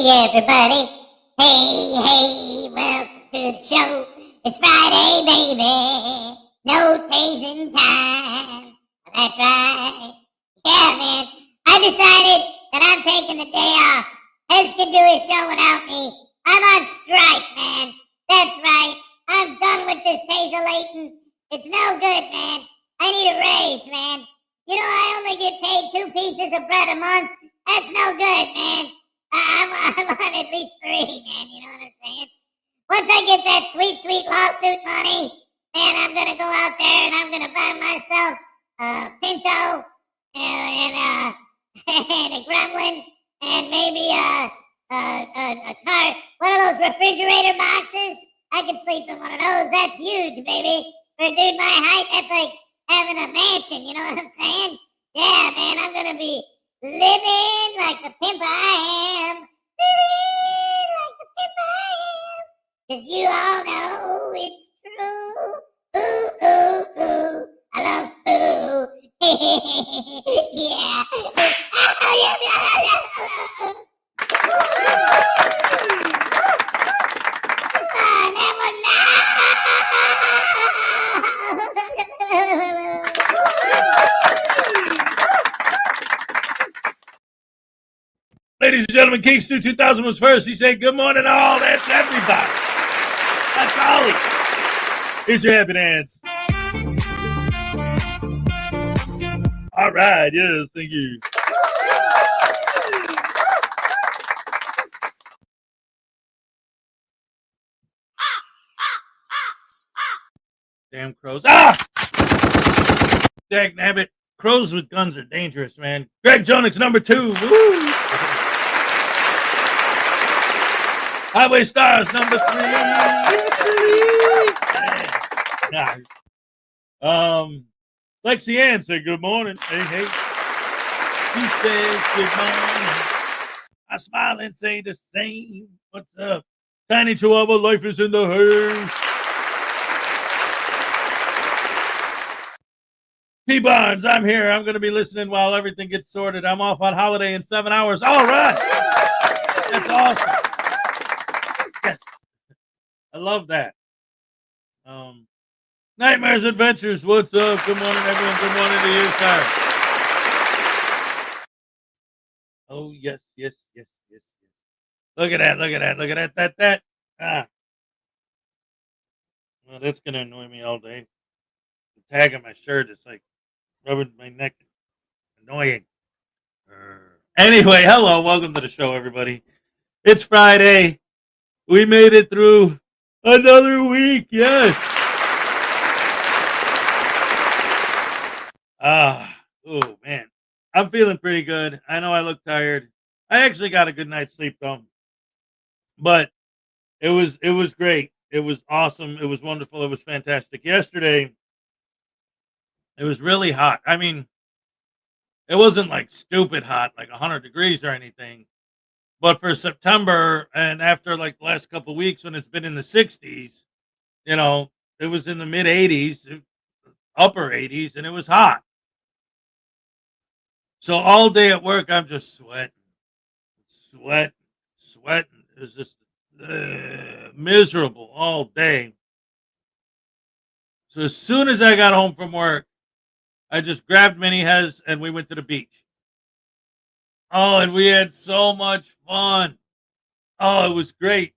Hey everybody, hey, welcome to the show. It's Friday, baby, no tasing time. That's right. Yeah, man, I decided that I'm taking the day off. Hez can do his show without me. I'm on strike, man. That's right. I'm done with this taselating. It's no good, man. I need a raise, man. You know, I only get paid 2 pieces of bread a month. That's no good, man. I'm on at least 3, man. You know what I'm saying? Once I get that sweet lawsuit money, man, I'm gonna go out there and I'm gonna buy myself a Pinto and and a Gremlin and maybe a car, one of those refrigerator boxes. I could sleep in one of those. That's huge, baby. For a dude my height, that's like having a mansion. You know what I'm saying? Yeah, man, I'm gonna be living like the pimp I am. Living like the pimp I am. 'Cause you all know it's true. Ooh, ooh, ooh. I love ooh. Yeah. That one Ladies and gentlemen, King Stu 2000 was first. He said, good morning, all. That's everybody. That's all. Here's your happy dance. All right. Yes, thank you. Damn crows. Ah! Dag nabbit. Crows with guns are dangerous, man. Greg Jonix, number 2. Woo! Highway Stars, number 3. Yeah. Lexi Ann said good morning. Hey. She says good morning. I smile and say the same. What's up? Tiny Chihuahua, life is in the house. P. Barnes, I'm here. I'm going to be listening while everything gets sorted. I'm off on holiday in 7 hours. All right. That's awesome. Yes. I love that. Nightmares Adventures, what's up? Good morning, everyone. Good morning to you, sir. Oh, yes. Look at that. Ah. Well, that's going to annoy me all day. The tag on my shirt is like rubbing my neck. Annoying. Anyway, hello. Welcome to the show, everybody. It's Friday. We made it through another week. Yes. Oh, man. I'm feeling pretty good. I know I look tired. I actually got a good night's sleep, though. But it was great. It was awesome. It was wonderful. It was fantastic. Yesterday, it was really hot. I mean, it wasn't like stupid hot, like 100 degrees or anything. But for September and after like the last couple of weeks when it's been in the 60s, you know, it was in the mid 80s, upper 80s, and it was hot. So all day at work, I'm just sweating. It was just miserable all day. So as soon as I got home from work, I just grabbed Mini Hez and we went to the beach. Oh, and we had so much fun. Oh, it was great.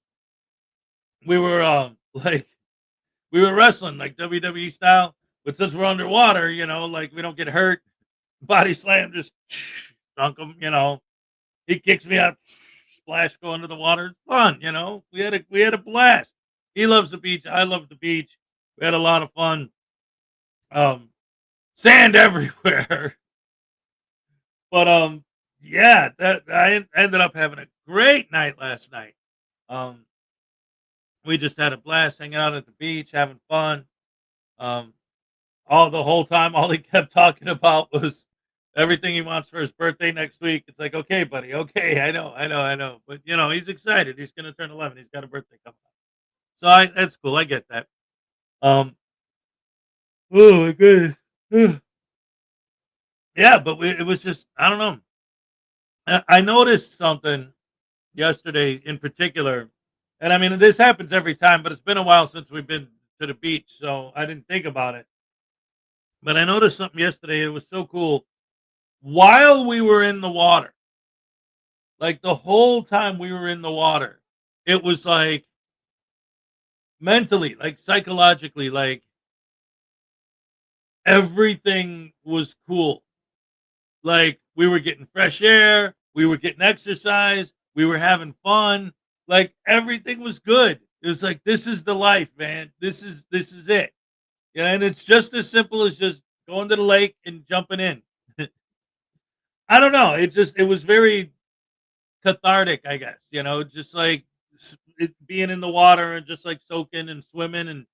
We were we were wrestling like WWE style, but since we're underwater, you know, like we don't get hurt. Body slam, just dunk him, you know. He kicks me out, splash, go into the water. It's fun, you know. We had a blast. He loves the beach. I love the beach. We had a lot of fun. Sand everywhere. But yeah, that I ended up having a great night last night. We just had a blast hanging out at the beach, having fun. All the whole time, all he kept talking about was everything he wants for his birthday next week. It's like, okay, buddy, okay, I know. But you know, he's excited. He's gonna turn 11. He's got a birthday coming up. So that's cool. I get that. Oh my goodness. Yeah, but it was just, I don't know. I noticed something yesterday in particular. And I mean, this happens every time, but it's been a while since we've been to the beach, so I didn't think about it. But I noticed something yesterday. It was so cool. While we were in the water, like the whole time we were in the water, it was like mentally, like psychologically, like everything was cool. Like we were getting fresh air, we were getting exercise, we were having fun. Like everything was good. It was like this is the life, man. This is it. You know, and it's just as simple as just going to the lake and jumping in. I don't know. It was very cathartic, I guess. You know, just like being in the water and just like soaking and swimming and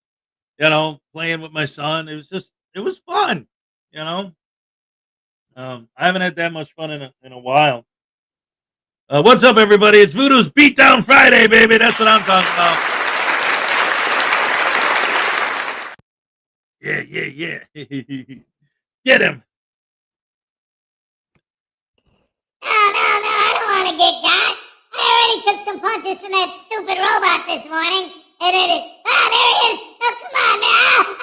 playing with my son. It was fun. You know, I haven't had that much fun in a while. What's up, everybody? It's Voodoo's Beatdown Friday, baby. That's what I'm talking about. Yeah, yeah, yeah. Get him. No, I don't want to get got. I already took some punches from that stupid robot this morning. And then there he is. Oh, come on, man.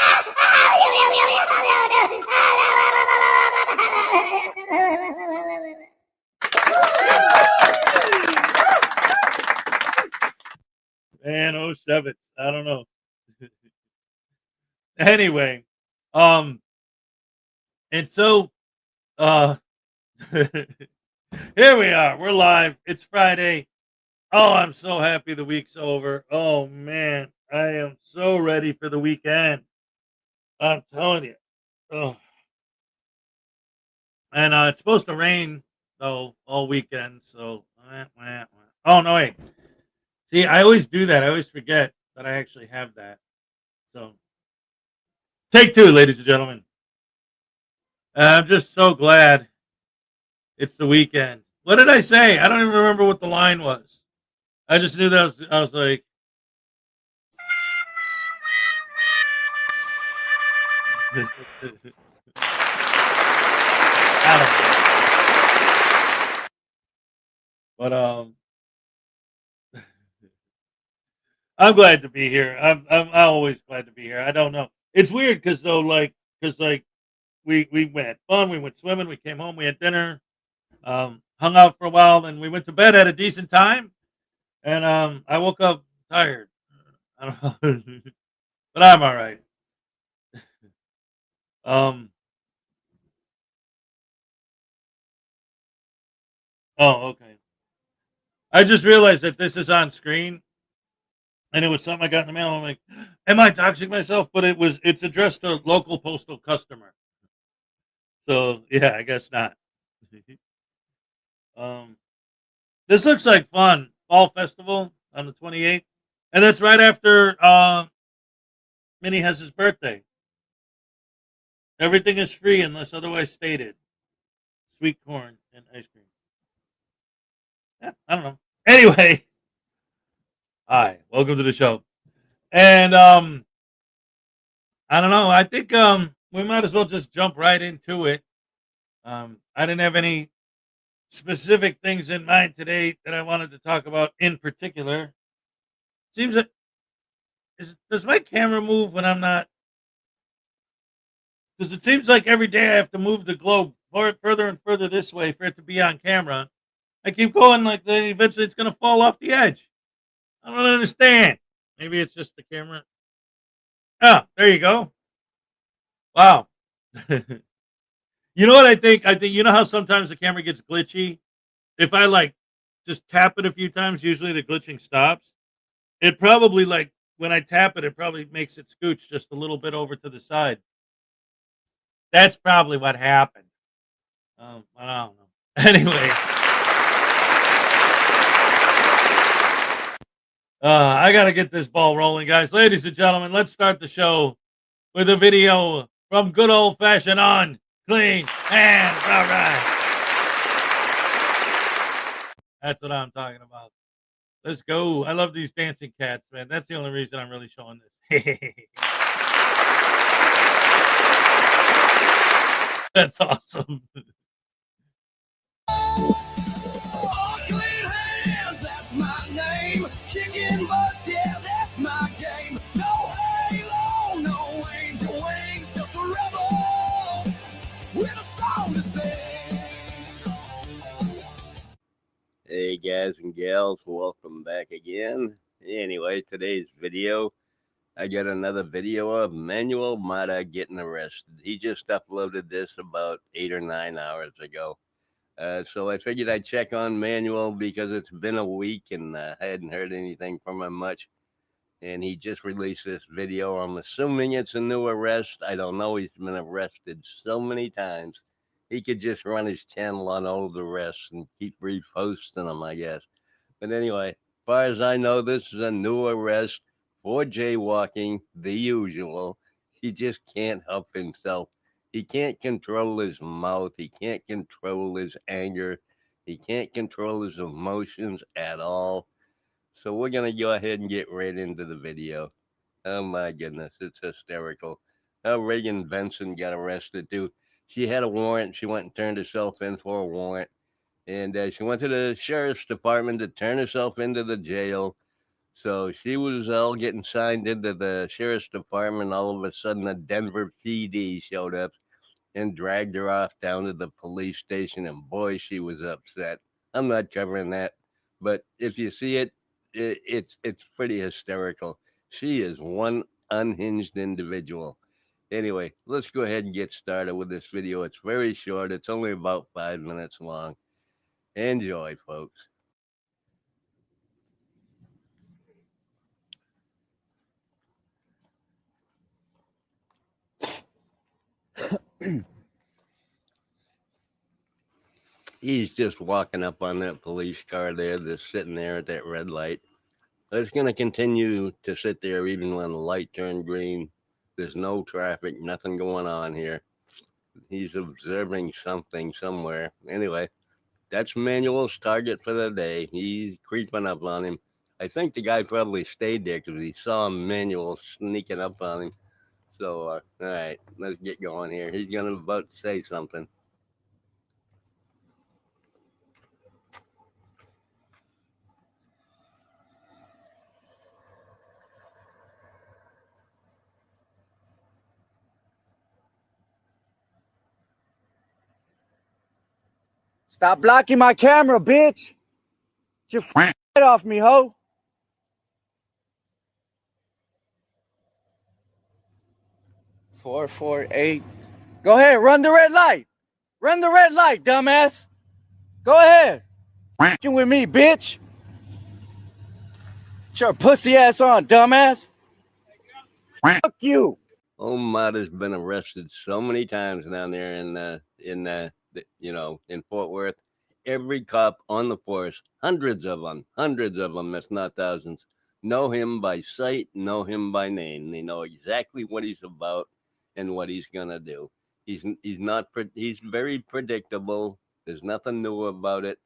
Man, oh, seven. I don't know. Anyway, and so, here we are. We're live. It's Friday. Oh, I'm so happy the week's over. Oh, man. I am so ready for the weekend. I'm telling you. Oh. And it's supposed to rain, though, all weekend. So, oh, no, wait. See, I always do that. I always forget that I actually have that. So, take two, ladies and gentlemen. I'm just so glad it's the weekend. What did I say? I don't even remember what the line was. I just knew that I was like, I don't know. But I'm glad to be here. I'm always glad to be here. I don't know. It's weird because we went fun. We went swimming. We came home. We had dinner. Hung out for a while. Then we went to bed at a decent time. And I woke up tired. I don't know, but I'm all right. Um. Oh, okay. I just realized that this is on screen, and it was something I got in the mail. I'm like, am I doxing myself? But it's addressed to local postal customer. So yeah, I guess not. um, this looks like fun. Fall festival on the 28th, and that's right after Minnie has his birthday. Everything is free unless otherwise stated. Sweet corn and ice cream. Yeah, I don't know. Anyway, hi, welcome to the show. And I don't know. I think we might as well just jump right into it. I didn't have any specific things in mind today that I wanted to talk about in particular. Seems that does my camera move when I'm not? Because it seems like every day I have to move the globe further and further this way for it to be on camera. I keep going like then eventually it's gonna fall off the edge. I don't understand. Maybe it's just the camera. Oh, there you go. Wow. You know what I think? I think you know how sometimes the camera gets glitchy. If I like just tap it a few times, usually the glitching stops. It probably like when I tap it, it probably makes it scooch just a little bit over to the side. That's probably what happened. I don't know. Anyway, I got to get this ball rolling, guys. Ladies and gentlemen, let's start the show with a video from good old fashioned on clean hands. All right. That's what I'm talking about. Let's go. I love these dancing cats, man. That's the only reason I'm really showing this. That's awesome. Kicking butts, yeah, that's my game. No halo, no angel wings, just a rebel with a song to sing. Hey guys and gals, welcome back again. Anyway, today's video, I got another video of Manuel Mata getting arrested. He just uploaded this about 8 or 9 hours ago. So I figured I'd check on Manuel because it's been a week and I hadn't heard anything from him much. And he just released this video. I'm assuming it's a new arrest. I don't know. He's been arrested so many times. He could just run his channel on old arrests and keep reposting them, I guess. But anyway, as far as I know, this is a new arrest for jaywalking, the usual. He just can't help himself. He can't control his mouth. He can't control his anger. He can't control his emotions at all. So we're going to go ahead and get right into the video. Oh my goodness, it's hysterical. Reagan Benson got arrested too. She had a warrant. She went and turned herself in for a warrant. And she went to the sheriff's department to turn herself into the jail. So she was all getting signed into the sheriff's department. All of a sudden, the Denver PD showed up and dragged her off down to the police station. And boy, she was upset. I'm not covering that. But if you see it, it's pretty hysterical. She is one unhinged individual. Anyway, let's go ahead and get started with this video. It's very short. It's only about 5 minutes long. Enjoy, folks. He's just walking up on that police car there, just sitting there at that red light. It's going to continue to sit there even when the light turned green. There's no traffic, nothing going on here. He's observing something somewhere. Anyway, that's Manuel's target for the day. He's creeping up on him. I think the guy probably stayed there because he saw Manuel sneaking up on him. So, all right, let's get going here. He's going to about to say something. Stop blocking my camera, bitch. Get your head off me, ho. Four, 8. Go ahead, run the red light. Run the red light, dumbass. Go ahead. F***ing with me, bitch. Get your pussy ass on, dumbass. Fuck you. Mata's been arrested so many times down there in Fort Worth. Every cop on the force, hundreds of them, if not thousands, know him by sight, know him by name. They know exactly what he's about and what he's gonna do. He's very predictable. There's nothing new about it.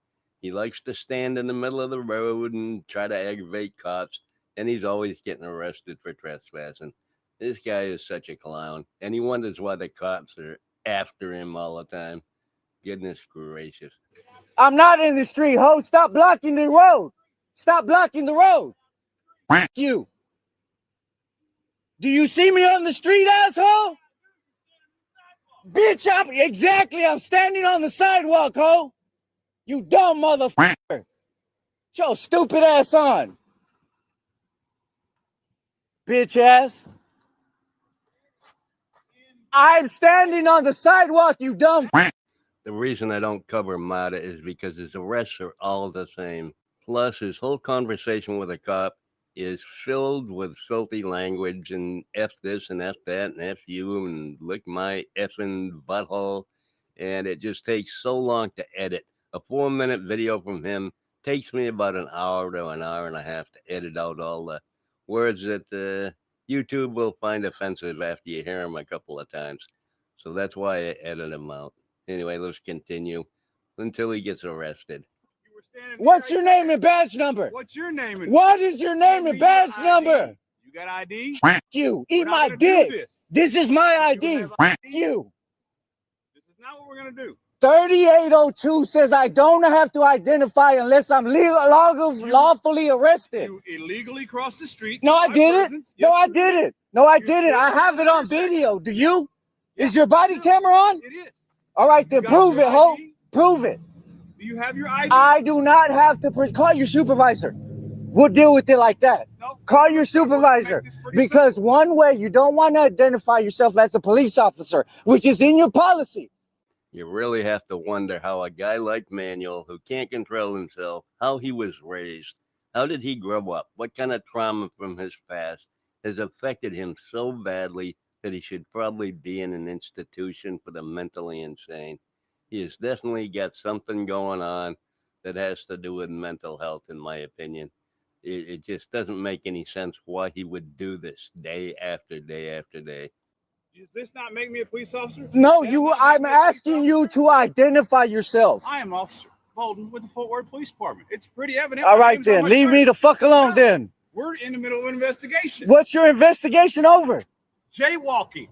He likes to stand in the middle of the road and try to aggravate cops, and he's always getting arrested for trespassing. This guy is such a clown, and he wonders why the cops are after him all the time. Goodness gracious. I'm not in the street, ho. Stop blocking the road. Stop blocking the road. F*** you. Do you see me on the street, asshole? Bitch, I'm standing on the sidewalk, ho. You dumb motherfucker. Get your stupid ass on. Bitch ass. I'm standing on the sidewalk, you dumb. The reason I don't cover Mata is because his arrests are all the same. Plus, his whole conversation with a cop is filled with filthy language and F this and F that and F you and lick my effing butthole. And it just takes so long to edit. A 4-minute video from him takes me about an hour to an hour and a half to edit out all the words that YouTube will find offensive after you hear them a couple of times. So that's why I edit them out. Anyway, let's continue until he gets arrested. What's your name and badge number? What's your name? What is your name and badge number? You got ID? F*** you. Eat my dick. This is my ID. F*** you. This is not what we're gonna do. 3802 says I don't have to identify unless I'm lawfully arrested. You illegally crossed the street. No, I My didn't. presence. No, Yes, I you didn't. No, I You didn't. I still have it on did. video. Do you? Is Yeah, your body I do. camera on? It is. All right, You then got prove your it, ho. ID? Prove it. Do you have your ID? I do not have to call your supervisor. We'll deal with it like that. No, Call we're your gonna make supervisor this pretty because simple. one way you don't want to identify yourself as a police officer, which is in your policy. You really have to wonder how a guy like Manuel, who can't control himself, how he was raised, how did he grow up, what kind of trauma from his past has affected him so badly that he should probably be in an institution for the mentally insane. He has definitely got something going on that has to do with mental health, in my opinion. It just doesn't make any sense why he would do this day after day after day. Does this not make me a police officer? No, Does you. not make I'm me a police asking you officer? to identify yourself. I am Officer Bolden with the Fort Worth Police Department. It's pretty evident. All My right, name's on then. my Leave shirt. me the fuck alone, No. then. We're in the middle of an investigation. What's your investigation over? Jaywalking.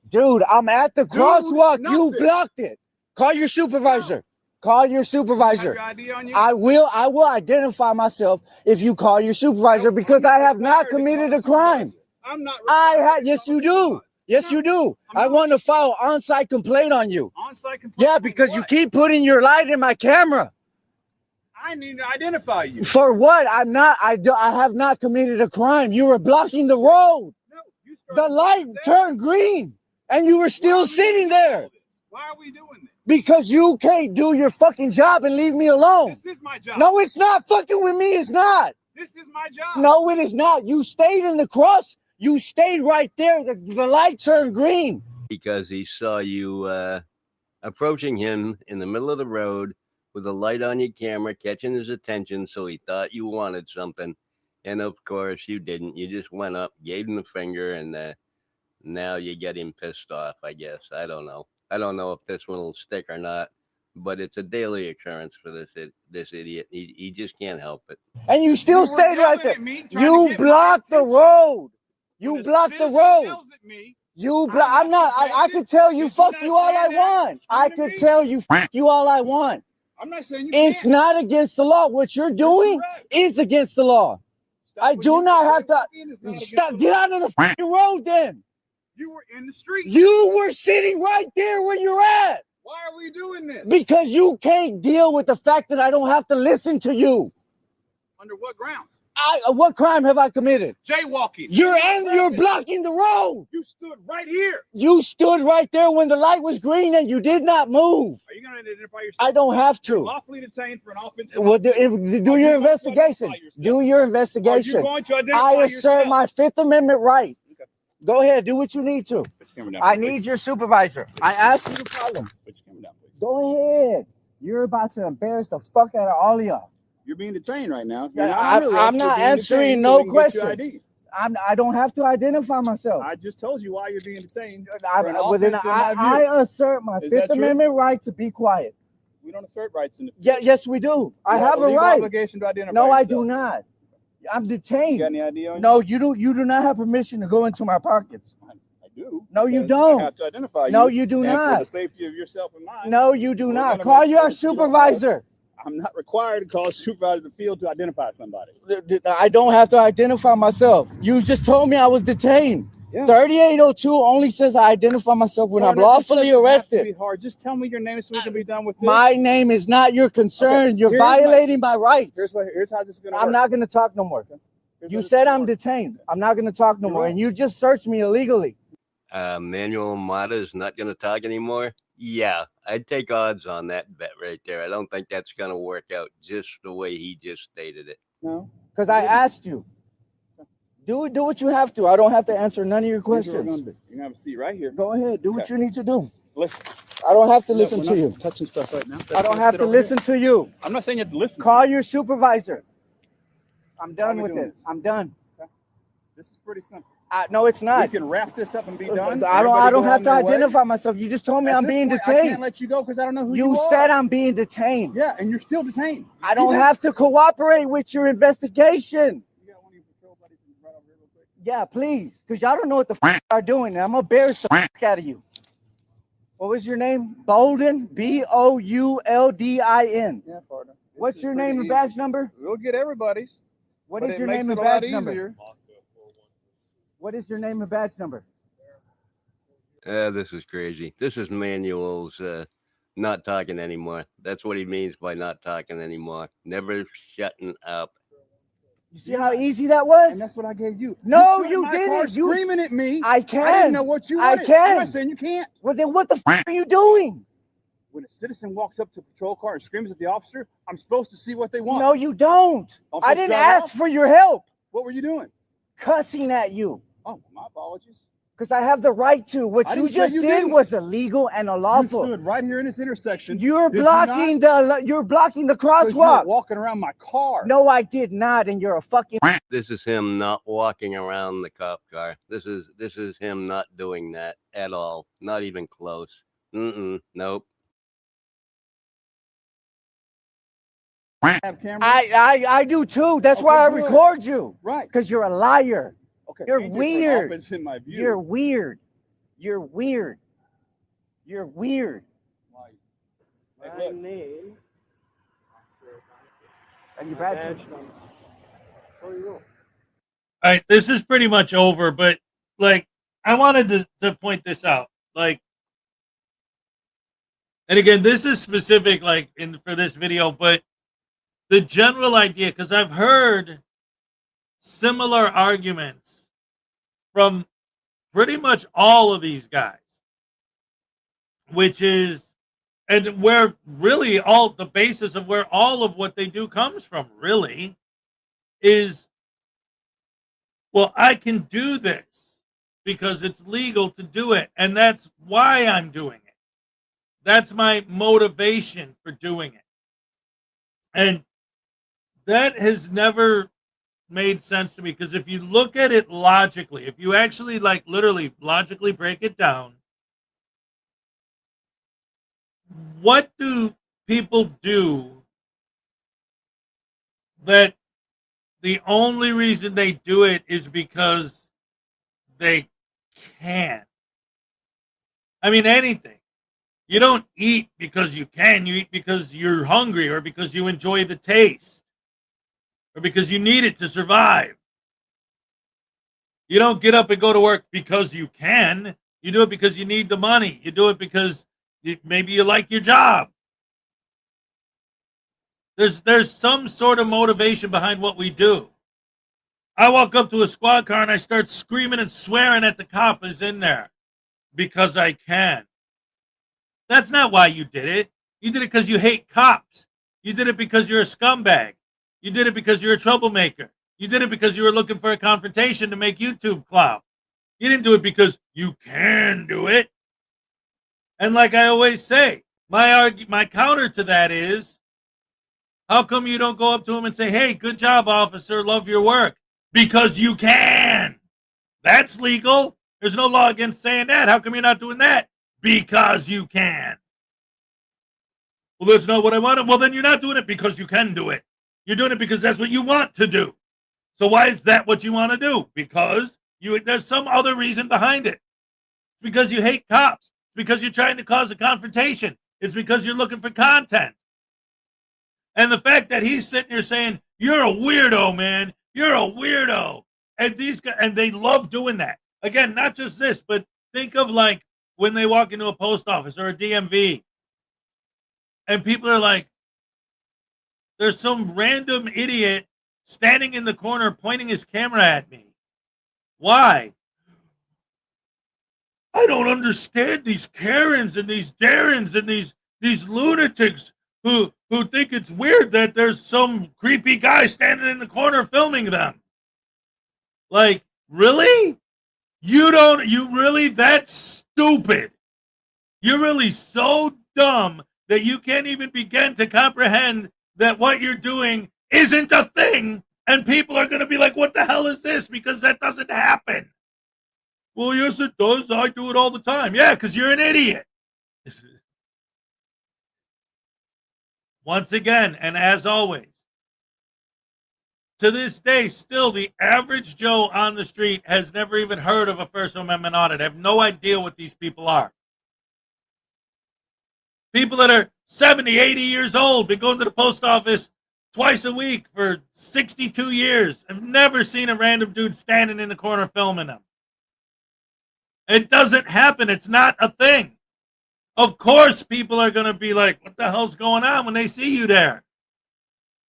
Dude, I'm at the crosswalk. You nothing. blocked it. Call your supervisor. Call your Have supervisor. your ID on you? I will identify myself if you call your supervisor No, because I'm I have not required to committed call a crime. supervisor. I'm not. I required have. to Yes, call you a do. supervisor. Yes, No, you do. I'm I not. want to file on-site complaint on you. On-site complaint. Yeah, on because you what? keep putting your light in my camera. I need to identify you. For what? I'm not. I have not committed a crime. You were blocking the road. No, you The started light doing that. turned green, and you were Why are still we sitting doing all there this? Why are we doing this? because you can't do your fucking job and leave me alone. This is my job. No, it's not fucking with me. It's not. This is my job. No, it is not. You stayed in the cross. You stayed right there. The light turned green. Because he saw you approaching him in the middle of the road with a light on your camera, catching his attention, so he thought you wanted something. And of course, you didn't. You just went up, gave him the finger, and now you get him pissed off, I guess. I don't know. I don't know if this one will stick or not, but it's a daily occurrence for this idiot. He just can't help it. And you still were stayed right yelling there. at me, trying to You get my blocked the attention. road. You When a blocked the citizen road. yells at me, You I'm block. I'm not. not I could tell you Did you fuck not you all I stand there want. I screaming at could me? tell you fuck you all I want. I'm not saying you It's can't. not against the law. What you're doing correct. is against the law. Stop I when do you not say have to jaywalking is not against stop. the Get law. out of the fucking road, then. You were in the street. You were sitting right there where you're at Why are we doing this? because you can't deal with the fact that I don't have to listen to you. Under what ground? What crime have I committed? Jaywalking. You're blocking the road. You stood right here. You stood right there when the light was green and you did not move. Are you going to identify yourself? I don't have You're to. lawfully detained for an offensive. Well, do Are your you going to investigation. identify yourself? Do your Are you investigation. going to identify I assert yourself? my Fifth Amendment right. Okay. Go ahead, do what you need to. Put your camera down, I please. need your supervisor. I asked you to call him. Put your camera down, please. Go ahead. You're about to embarrass the fuck out of all of y'all. You're being detained right now. Yeah, You're not I'm under arrest. not You're being answering detained no so we can get your questions. ID. I don't have to identify myself. I just told you why you're being detained. I assert my Is Fifth that true? Amendment right to be quiet. We don't assert rights in the Yeah, yes, we do. I You have a legal right. obligation to identify No, I yourself. do not. I'm You detained. got any ID on you? No, you do not have permission to go into my pockets. I do. No, you because don't. I have to identify No, you. you do and for the not. safety of yourself and mine. No, you do We're not. gonna Call make your sure that you don't supervisor. I'm not required to call a supervisor to the field to identify somebody. I don't have to identify myself. You just told me I was detained. Yeah. 3802 only says I identify myself when I'm Partner, this lawfully doesn't have to arrested. be hard. Just tell me your name so we can be done with this. My name is not your concern. Okay, You're here's my- violating my rights. Here's how this is going to work. I'm not going to talk no more. Here's You how this said is gonna I'm work. detained. I'm not going to talk no You're more. right. And you just searched me illegally. Manuel Mata is not going to talk anymore. Yeah, I'd take odds on that bet right there. I don't think that's going to work out just the way he just stated it. No. Because I asked you. Do what you have to. I don't have to answer none of your Here's what we're gonna questions. do. You're going to have a seat right here. Go ahead. Do what Okay. you need to do. Listen. I don't have to No, listen we're to not you. touching stuff right now. I don't have to listen to you. I'm not saying you have to listen. Call your supervisor. I'm done we with doing it. this? I'm done. This is pretty simple. No, it's We not. can wrap this up and be I done. don't Everybody go have on to their way. identify myself. You just told me At I'm this being point, I detained. can't let you go because I don't know who you You are. said I'm being detained. Yeah, and you're still detained. I don't have to cooperate with your investigation. You got one of your patrol buddies right over here real quick. Yeah, please. Because y'all don't know what the f are doing. And I'm going to embarrass the f out of you. What was your name? Bolden, Bouldin. Yeah, partner. What's your name and badge number? We'll get everybody's. What But is it your makes name it and a lot badge number? easier. What is your name and badge number? This is crazy. This is Manuel's not talking anymore. That's what he means by not talking anymore. Never shutting up. You see how easy that was? And that's what I gave you. No, stood in you my car didn't. You- screaming at me. I can. I didn't know what you I wanted. can. I'm not saying you can't. Well, then what the f are you doing? When a citizen walks up to a patrol car and screams at the officer, I'm supposed to see what they want. No, you don't. I'm I supposed to didn't drive ask off? for your help. What were you doing? Cussing at you. Oh, my apologies. Because I have the right to. What I you didn't say just you did didn't. was illegal and You unlawful. stood right here in this intersection. You're Did you blocking the Because you were crosswalk. walking around my car. No, I did not, and you're a fucking. This is him not walking around the cop car. This is him not doing that at all. Not even close. Nope. Have cameras. I do too. That's Okay, why I good. record you. Right. Because you're a liar. Okay. You're paint different weird. outfits in my view. You're weird. You're weird. You're weird. Hey, look. name and your badge number. All right, this is pretty much over, but like I wanted to point this out. Like, and again, this is specific like for this video, but the general idea, because I've heard similar arguments from pretty much all of these guys, which is, and where really all the basis of where all of what they do comes from really is, well, I can do this because it's legal to do it, and that's why I'm doing it. That's my motivation for doing it. And that has never made sense to me, because if you look at it logically, if you actually like literally logically break it down, what do people do that the only reason they do it is because they can? I mean, anything. You don't eat because you can. You eat because you're hungry, or because you enjoy the taste, or because you need it to survive. You don't get up and go to work because you can. You do it because you need the money. You do it because maybe you like your job. There's some sort of motivation behind what we do. I walk up to a squad car and I start screaming and swearing at the cop who's in there because I can. That's not why you did it. You did it because you hate cops. You did it because you're a scumbag. You did it because you're a troublemaker. You did it because you were looking for a confrontation to make YouTube clout. You didn't do it because you can do it. And like I always say, my counter to that is, how come you don't go up to him and say, hey, good job, officer, love your work? Because you can. That's legal. There's no law against saying that. How come you're not doing that? Because you can. Well, that's not what I wanted. Well, then you're not doing it because you can do it. You're doing it because that's what you want to do. So why is that what you want to do? Because there's some other reason behind it. It's because you hate cops. It's because you're trying to cause a confrontation. It's because you're looking for content. And the fact that he's sitting here saying, you're a weirdo, man. You're a weirdo. And these guys, and they love doing that. Again, not just this, but think of like when they walk into a post office or a DMV, and people are like, there's some random idiot standing in the corner pointing his camera at me. Why? I don't understand these Karens and these Darrens and these lunatics who think it's weird that there's some creepy guy standing in the corner filming them. Like, really? You really that stupid? You're really so dumb that you can't even begin to comprehend that what you're doing isn't a thing, and people are going to be like, what the hell is this? Because that doesn't happen. Well, yes, it does. I do it all the time. Yeah, because you're an idiot. Once again, and as always, to this day, still the average Joe on the street has never even heard of a First Amendment audit. I have no idea what these people are. People that are 70, 80 years old, been going to the post office twice a week for 62 years. I've never seen a random dude standing in the corner filming them. It doesn't happen. It's not a thing. Of course, people are going to be like, what the hell's going on when they see you there?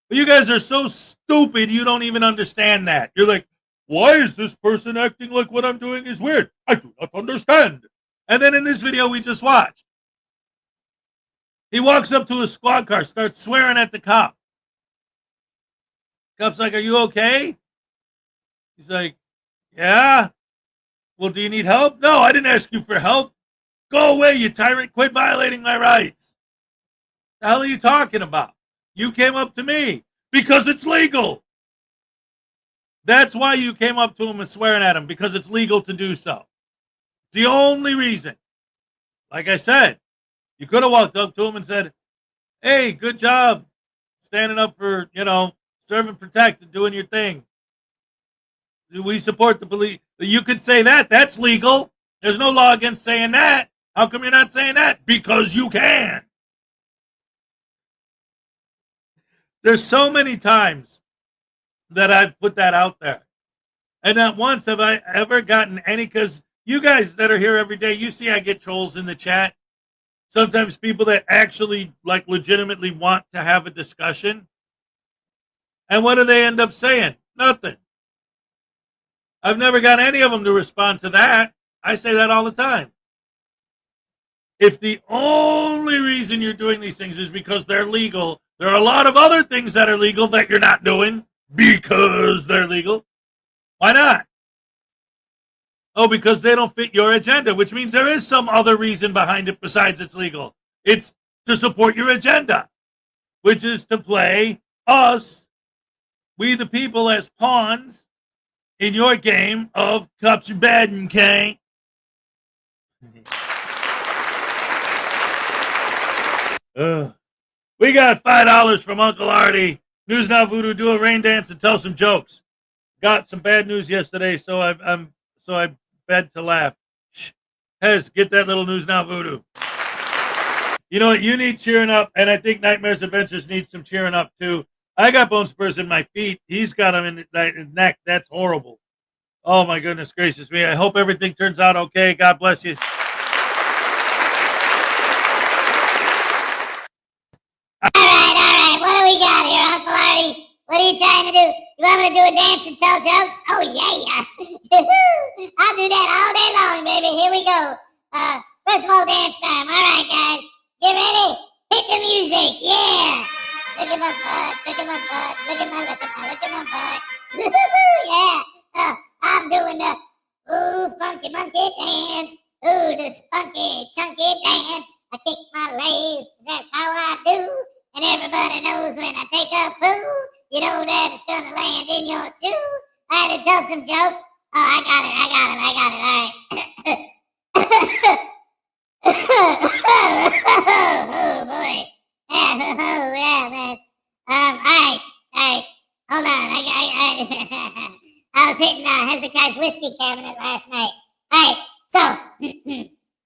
But you guys are so stupid, you don't even understand that. You're like, why is this person acting like what I'm doing is weird? I do not understand. And then in this video we just watched, he walks up to a squad car, starts swearing at the cop. Cop's like, are you okay? He's like, yeah. Well, do you need help? No, I didn't ask you for help. Go away, you tyrant. Quit violating my rights. The hell are you talking about? You came up to me because it's legal. That's why you came up to him and swearing at him, because it's legal to do so. It's the only reason. Like I said, you could have walked up to him and said, hey, good job standing up for, serve and protect and doing your thing. We support the police. You could say that. That's legal. There's no law against saying that. How come you're not saying that? Because you can. There's so many times that I've put that out there. And not once have I ever gotten any, because you guys that are here every day, you see I get trolls in the chat. Sometimes people that actually legitimately want to have a discussion. And what do they end up saying? Nothing. I've never got any of them to respond to that. I say that all the time. If the only reason you're doing these things is because they're legal, there are a lot of other things that are legal that you're not doing because they're legal. Why not? Oh, because they don't fit your agenda, which means there is some other reason behind it besides it's legal. It's to support your agenda, which is to play us, we the people, as pawns in your game of cops are bad and can't. We got $5 from Uncle Artie. News Now Voodoo, do a rain dance and tell some jokes. Got some bad news yesterday, so I bed to laugh. Hez, get that little News Now Voodoo. You know what? You need cheering up, and I think Nightmares Adventures needs some cheering up too. I got bone spurs in my feet. He's got them in the neck. That's horrible. Oh my goodness gracious me! I hope everything turns out okay. God bless you. All right. What do we got here, Uncle Artie? What are you trying to do? You want me to do a dance and tell jokes? Oh, yeah. I'll do that all day long, baby. Here we go. First of all, dance time. All right, guys. Get ready? Hit the music. Yeah. Look at my butt. Look at my butt. Look at my butt. Yeah. I'm doing the funky monkey dance. Ooh, the spunky, chunky dance. I kick my legs. That's how I do. And everybody knows when I take a poo, you know that it's gonna land in your shoe. I had to tell some jokes. Oh, I got it. All right. Oh, boy. Yeah, man. All right. Hold on. I was hitting Hezokuai's whiskey cabinet last night. All right, so, all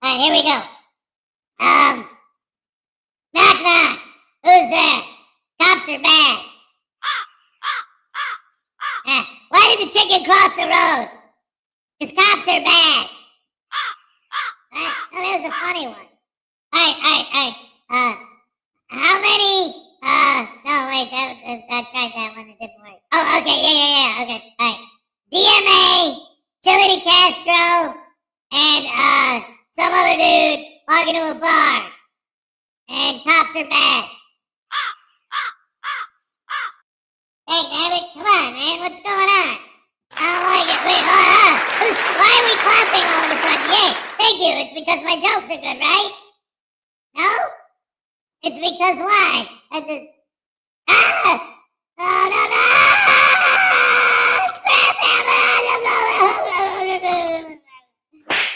right, here we go. Knock. Who's there? Cops are bad. Why did the chicken cross the road? Because cops are bad. Oh, that was a funny one. All right. How many? No, wait, I tried that one. It didn't work. Oh, okay, yeah. Okay, all right. DMA, Chili Castro, and some other dude walk into a bar. And cops are bad. Hey, damn it. Come on, man. What's going on? I don't like it. Wait, why are we clapping all of a sudden? Yay. Thank you. It's because my jokes are good, right? No? It's because why? Oh, no.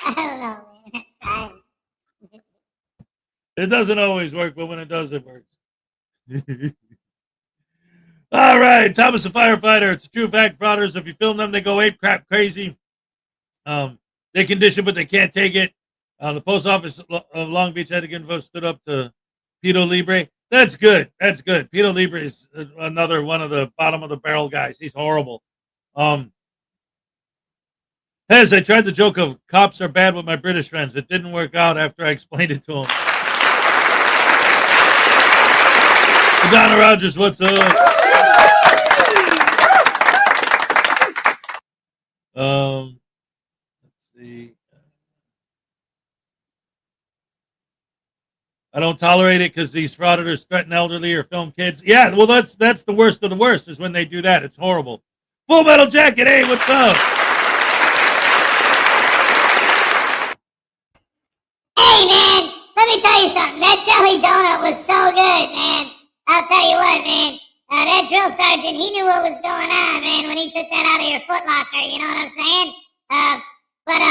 I don't know, man. It doesn't always work, but when it does, it works. All right, Thomas the firefighter. It's a true fact, frauders. If you film them, they go ape crap crazy. They condition, but they can't take it. The post office of Long Beach Etiquette vote stood up to Pito Libre. That's good. That's good. Pito Libre is another one of the bottom of the barrel guys. He's horrible. Hez, I tried the joke of cops are bad with my British friends. It didn't work out after I explained it to them. Donna Rogers, what's up? Let's see. I don't tolerate it because these frauditors threaten elderly or film kids. Yeah, well, that's the worst of the worst is when they do that. It's horrible. Full Metal Jacket, hey, what's up? Hey, man, let me tell you something. That jelly donut was so good, man. I'll tell you what, man. That drill sergeant, he knew what was going on, man, when he took that out of your footlocker, you know what I'm saying? But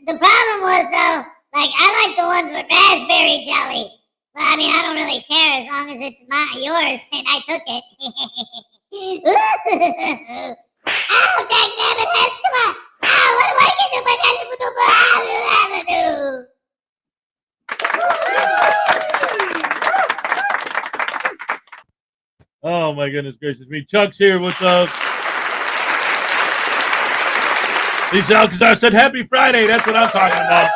the problem was, though, like, I like the ones with raspberry jelly. Well, I mean, I don't really care as long as it's yours, and I took it. Oh, dagnabbit, Hez, come on. Oh, what do I get to do? Oh my goodness gracious me. Chuck's here. What's up? Lisa Alcazar said happy Friday. That's what I'm talking about.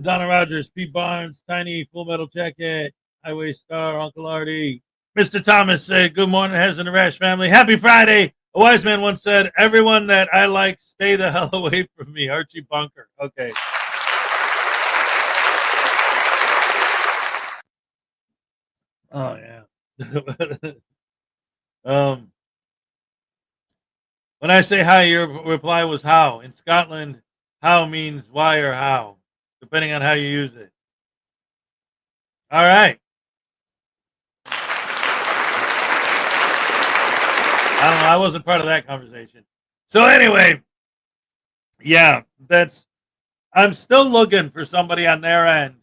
Donna Rogers, Pete Barnes, Tiny, Full Metal Jacket, Highway Star, Uncle Artie. Mr. Thomas said, good morning, Hez and the Rash family. Happy Friday. A wise man once said, everyone that I like, stay the hell away from me. Archie Bunker. Okay. Oh, yeah. When I say hi, your reply was how. In Scotland, how means why or how, depending on how you use it. All right. I don't know. I wasn't part of that conversation. So anyway, yeah, I'm still looking for somebody on their end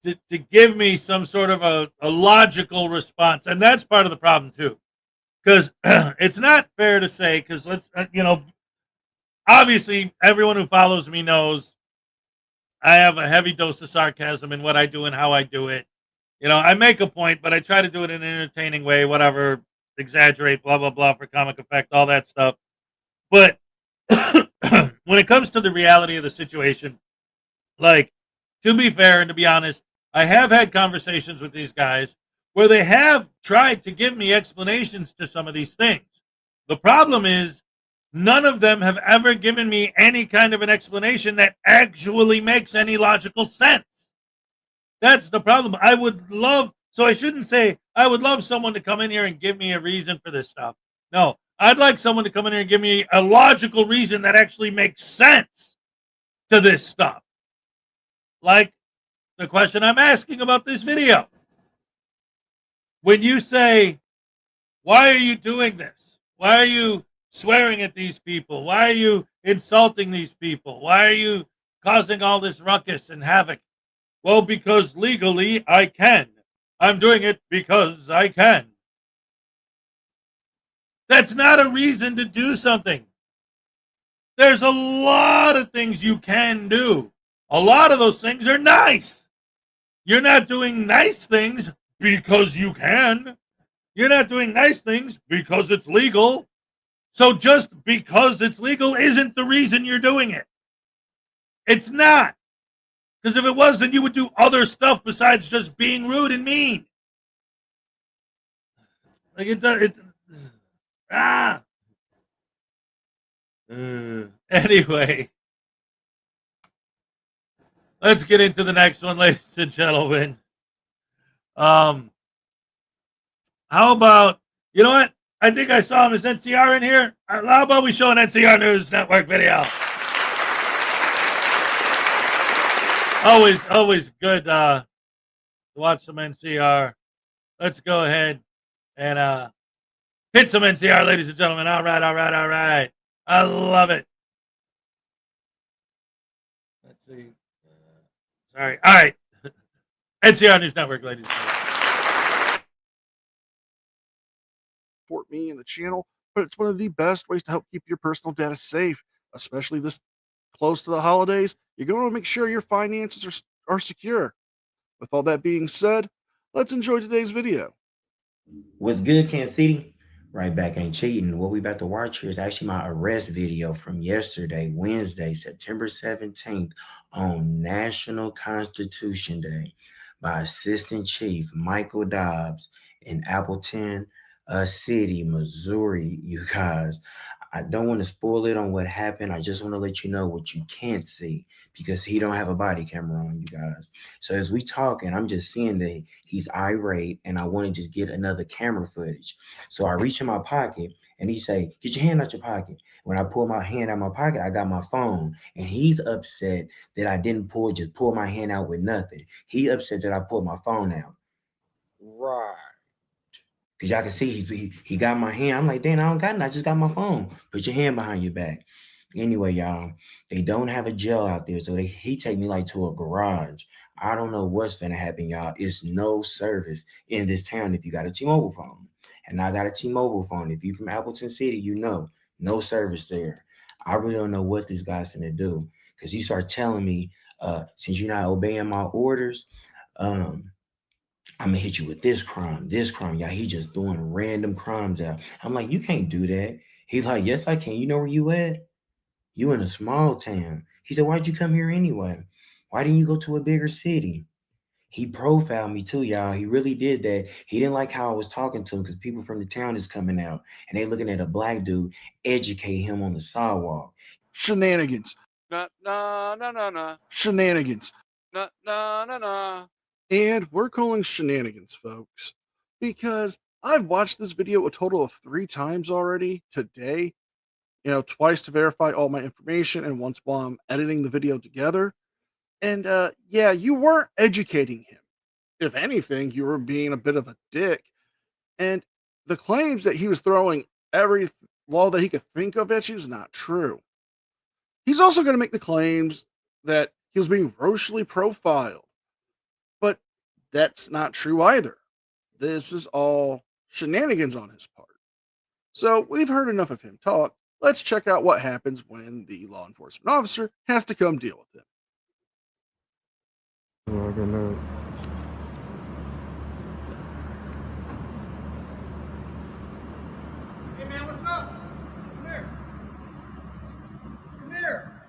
to give me some sort of a logical response. And that's part of the problem too. Because it's not fair to say, because let's, obviously everyone who follows me knows I have a heavy dose of sarcasm in what I do and how I do it. I make a point, but I try to do it in an entertaining way, whatever, exaggerate, blah, blah, blah, for comic effect, all that stuff. But when it comes to the reality of the situation, like, to be fair and to be honest, I have had conversations with these guys where they have tried to give me explanations to some of these things. The problem is none of them have ever given me any kind of an explanation that actually makes any logical sense. That's the problem. I shouldn't say I would love someone to come in here and give me a reason for this stuff. No, I'd like someone to come in here and give me a logical reason that actually makes sense to this stuff. Like the question I'm asking about this video. When you say, why are you doing this? Why are you swearing at these people? Why are you insulting these people? Why are you causing all this ruckus and havoc? Well, because legally I can. I'm doing it because I can. That's not a reason to do something. There's a lot of things you can do. A lot of those things are nice. You're not doing nice things because you can. You're not doing nice things because it's legal. So just because it's legal isn't the reason you're doing it. It's not. Because if it was, then you would do other stuff besides just being rude and mean. Like it does. Anyway, let's get into the next one, ladies and gentlemen. How about, you know what? I think I saw him as NCR in here. How about we show an NCR News Network video? Always good to watch some NCR. Let's go ahead and hit some NCR, ladies and gentlemen. All right. I love it. Let's see. Sorry. All right. NCR News Network, ladies and gentlemen. Support me and the channel, but it's one of the best ways to help keep your personal data safe, especially this close to the holidays. You're going to make sure your finances are are secure. With all that being said, let's enjoy today's video. What's good, Kansas City? Right back ain't cheating. What we about to watch here is actually my arrest video from yesterday, Wednesday, September 17th, on National Constitution Day by Assistant Chief Michael Dobbs in Appleton City, Missouri, you guys. I don't want to spoil it on what happened. I just want to let you know what you can't see because he don't have a body camera on, you guys. So as we talking, I'm just seeing that he's irate and I want to just get another camera footage. So I reach in my pocket and he say, get your hand out your pocket. When I pull my hand out my pocket, I got my phone and he's upset that I didn't pull my hand out with nothing. He upset that I pulled my phone out. Right. Cause y'all can see he got my hand. I'm like, damn, I don't got it. I just got my phone. Put your hand behind your back. Anyway, y'all, they don't have a jail out there, so he take me like to a garage. I don't know what's gonna happen, y'all. It's no service in this town if you got a T-Mobile phone, and I got a T-Mobile phone. If you from Appleton City, you know no service there. I really don't know what this guy's gonna do because he start telling me, since you're not obeying my orders, I'm gonna hit you with this crime, Yeah, he just throwing random crimes out. I'm like, you can't do that. He's like, yes, I can. You know where you at? You in a small town. He said, why'd you come here anyway? Why didn't you go to a bigger city? He profiled me too, y'all. He really did that. He didn't like how I was talking to him because people from the town is coming out and they looking at a black dude educate him on the sidewalk. Shenanigans. Nah, nah, nah, nah, nah. Shenanigans. Nah, nah, nah, nah. And we're calling shenanigans, folks, because I've watched this video a total of 3 times already today. Twice to verify all my information and once while I'm editing the video together. And yeah, you weren't educating him. If anything, you were being a bit of a dick. And the claims that he was throwing every law that he could think of at you is not true. He's also going to make the claims that he was being racially profiled. But that's not true either. This is all shenanigans on his part. So we've heard enough of him talk. Let's check out what happens when the law enforcement officer has to come deal with him. Hey man, what's up? Come here. Come here.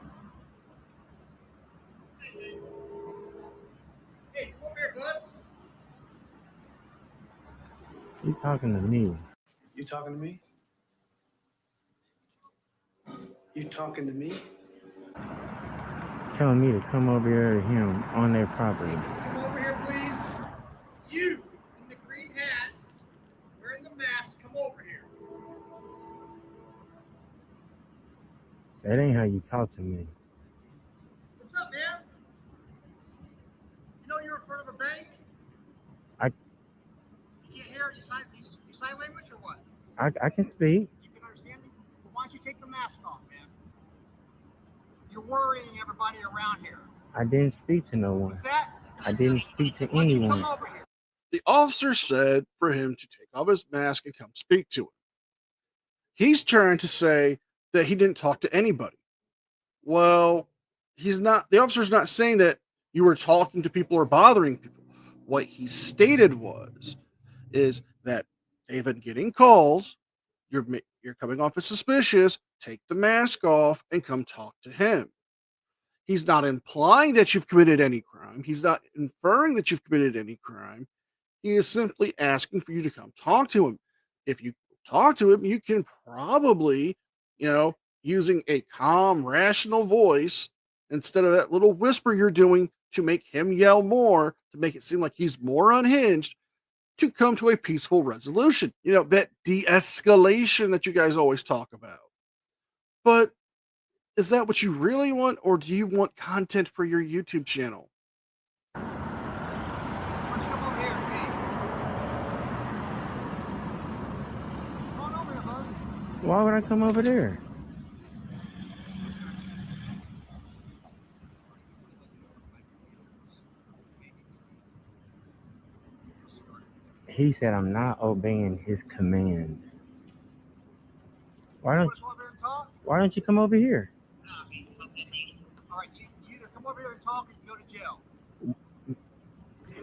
Hey, come over here, bud. He talking to me. You talking to me? You talking to me? Telling me to come over here to him on their property. Come over here, please. You in the green hat, wearing the mask, come over here. That ain't how you talk to me. What's up, man? You know you're in front of a bank? You can't hear it? You sign language or what? I can speak. You can understand me? Well, why don't you take the mask off, man? You're worrying everybody around here. I didn't speak to no one. What's that? I didn't speak to Why don't you anyone. come over here? The officer said for him to take off his mask and come speak to him. He's trying to say that he didn't talk to anybody. Well, the officer's not saying that you were talking to people or bothering people. What he stated is that they've been getting calls. You're coming off as suspicious. Take the mask off and come talk to him. He's not implying that you've committed any crime. He's not inferring that you've committed any crime. He is simply asking for you to come talk to him. If you talk to him, you can probably, using a calm, rational voice instead of that little whisper you're doing to make him yell more, to make it seem like he's more unhinged, to come to a peaceful resolution. That de-escalation that you guys always talk about. But is that what you really want, or do you want content for your YouTube channel? Why don't you come over here, hey? Come on over here, bud. Why would I come over there? He said I'm not obeying his commands. Why don't you come over here? All right, you either come over here and talk or you go to jail.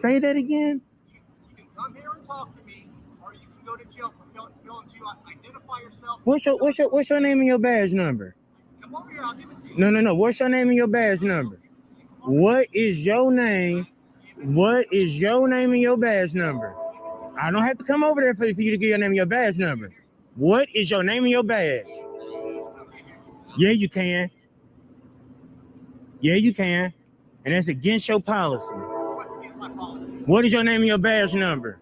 Say that again. You can come here and talk to me, or you can go to jail for failing to identify yourself. What's your name and your badge number? Come over here, I'll give it to you. No. What's your name and your badge number? What is your name? What is your name and your badge number? I don't have to come over there for you to get your name and your badge number. What is your name and your badge? Yeah, you can. Yeah, you can. And that's against your policy. What's against my policy? What is your name and your badge number?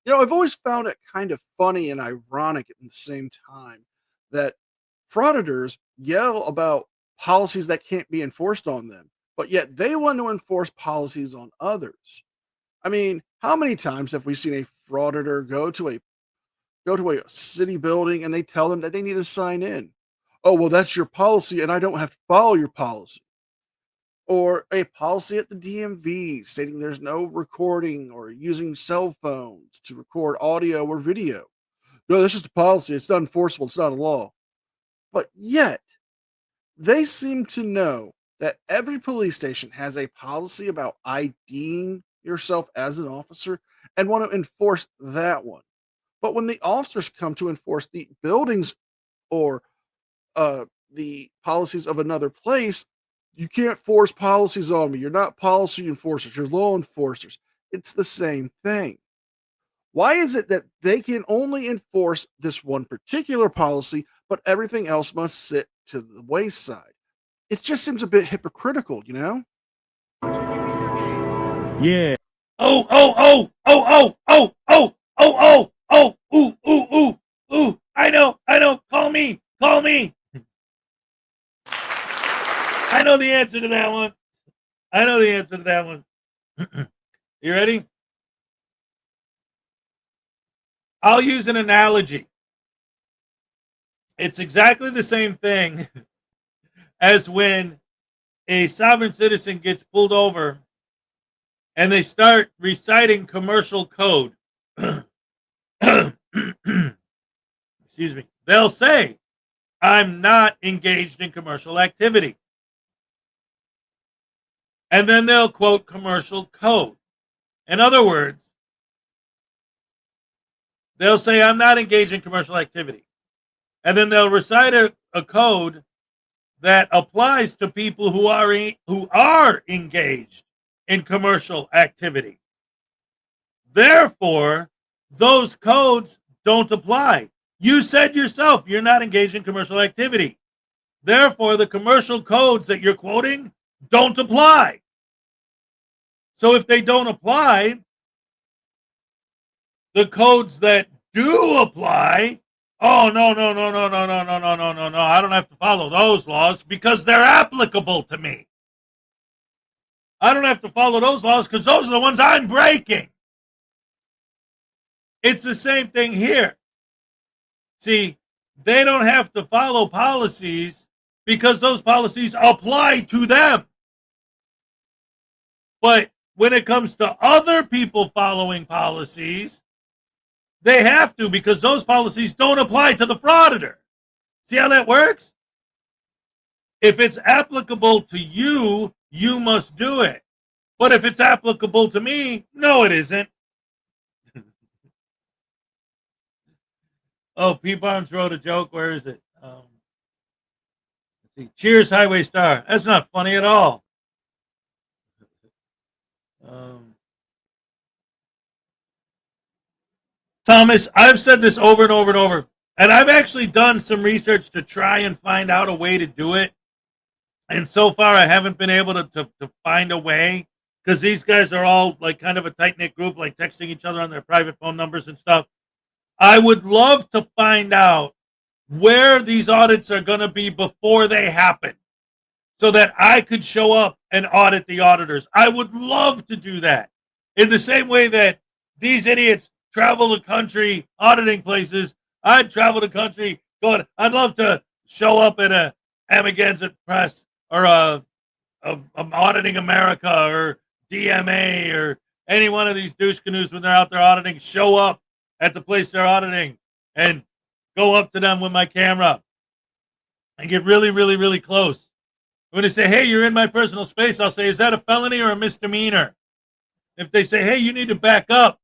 You know, I've always found it kind of funny and ironic at the same time that frauditors yell about policies that can't be enforced on them, but yet they want to enforce policies on others. I mean, how many times have we seen a frauditor go to a city building and they tell them that they need to sign in? Oh, well, that's your policy and I don't have to follow your policy. Or a policy at the DMV stating there's no recording or using cell phones to record audio or video. No, that's just a policy. It's not enforceable. It's not a law. But yet, they seem to know that every police station has a policy about IDing yourself as an officer and want to enforce that one. But when the officers come to enforce the buildings or the policies of another place, you can't force policies on me. You're not policy enforcers, you're law enforcers. It's the same thing. Why is it that they can only enforce this one particular policy, but everything else must sit to the wayside? It just seems a bit hypocritical, you know? Yeah. Ooh. I know. Call me. I know the answer to that one. You ready? I'll use an analogy. It's exactly the same thing as when a sovereign citizen gets pulled over and they start reciting commercial code. Excuse me. They'll say, I'm not engaged in commercial activity. And then they'll quote commercial code. In other words, they'll say, I'm not engaged in commercial activity. And then they'll recite a code that applies to people who are engaged in commercial activity. Therefore, those codes don't apply. You said yourself you're not engaged in commercial activity. Therefore, the commercial codes that you're quoting don't apply. So if they don't apply, the codes that do apply, oh, no. I don't have to follow those laws because they're applicable to me. I don't have to follow those laws because those are the ones I'm breaking. It's the same thing here. See, they don't have to follow policies because those policies apply to them. But when it comes to other people following policies, they have to because those policies don't apply to the frauditor. See how that works? If it's applicable to you, you must do it. But if it's applicable to me, no, it isn't. Oh, P. Barnes wrote a joke. Where is it? Let's see. Cheers, Highway Star. That's not funny at all. Thomas, I've said this over and over and over, and I've actually done some research to try and find out a way to do it. And so far, I haven't been able to find a way because these guys are all like kind of a tight-knit group, like texting each other on their private phone numbers and stuff. I would love to find out where these audits are going to be before they happen so that I could show up and audit the auditors. I would love to do that in the same way that these idiots travel the country auditing places. I'd travel the country going, I'd love to show up at a Amagansett Press or a Auditing America or DMA or any one of these douche canoes when they're out there auditing, show up at the place they're auditing and go up to them with my camera and get really, really, really close When they say, hey, you're in my personal space, I'll say, is that a felony or a misdemeanor? If they say, hey, you need to back up,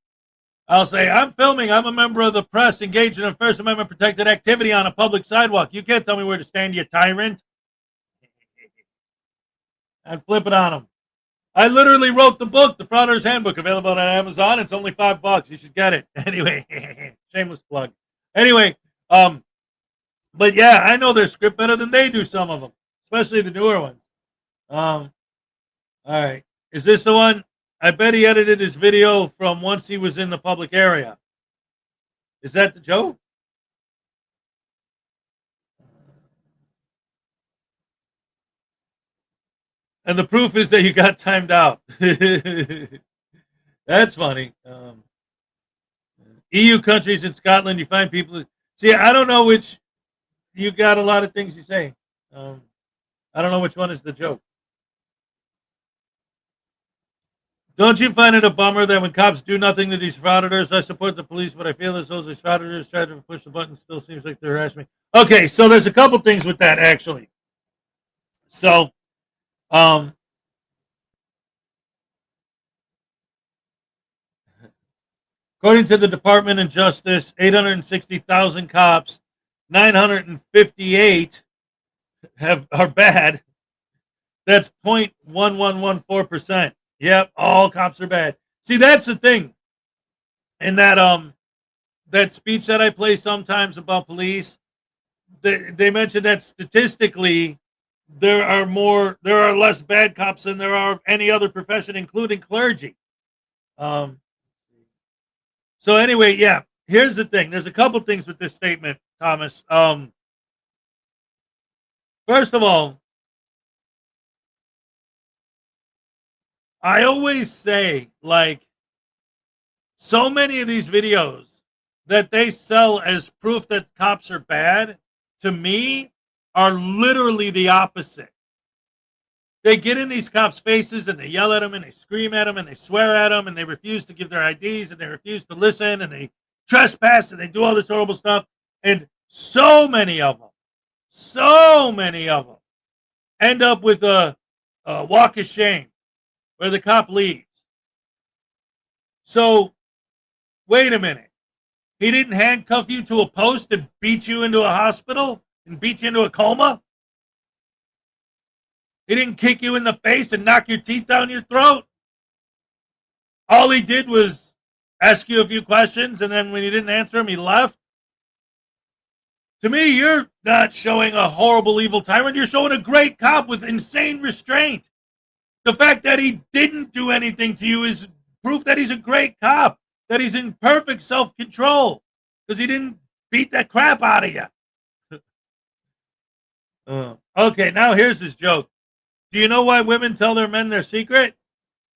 I'll say, I'm filming. I'm a member of the press engaged in a First Amendment protected activity on a public sidewalk. You can't tell me where to stand, you tyrant. And flip it on them. I literally wrote the book, the Frauditors Handbook, available on Amazon. It's only $5. You should get it. Anyway, shameless plug. Anyway, but yeah, I know their script better than they do, some of them, especially the newer ones. All right. Is this the one? I bet he edited his video from once he was in the public area. Is that the joke? And the proof is that you got timed out. That's funny. EU countries in Scotland, you find people. See, I don't know which. You got a lot of things you say. I don't know which one is the joke. Don't you find it a bummer that when cops do nothing to these frauditors, I support the police, but I feel as though these frauditors try to push the button, still seems like they're harassing me. Okay, so there's a couple things with that, actually. So, according to the Department of Justice, 860,000 cops, 958 are bad. That's 0.1114%. Yep, all cops are bad. See, that's the thing. In that that speech that I play sometimes about police, they mention that statistically there are less bad cops than there are of any other profession, including clergy. So anyway, yeah. Here's the thing. There's a couple things with this statement, Thomas. First of all, I always say, like, so many of these videos that they sell as proof that cops are bad, to me, are literally the opposite. They get in these cops' faces and they yell at them and they scream at them and they swear at them and they refuse to give their IDs and they refuse to listen and they trespass and they do all this horrible stuff. And so many of them end up with a walk of shame where the cop leaves. So, wait a minute. He didn't handcuff you to a post and beat you into a hospital and beat you into a coma? He didn't kick you in the face and knock your teeth down your throat? All he did was ask you a few questions, and then when you didn't answer him, he left? To me, you're not showing a horrible, evil tyrant. You're showing a great cop with insane restraint. The fact that he didn't do anything to you is proof that he's a great cop, that he's in perfect self-control, because he didn't beat the crap out of you. Okay, now here's his joke. Do you know why women tell their men their secret?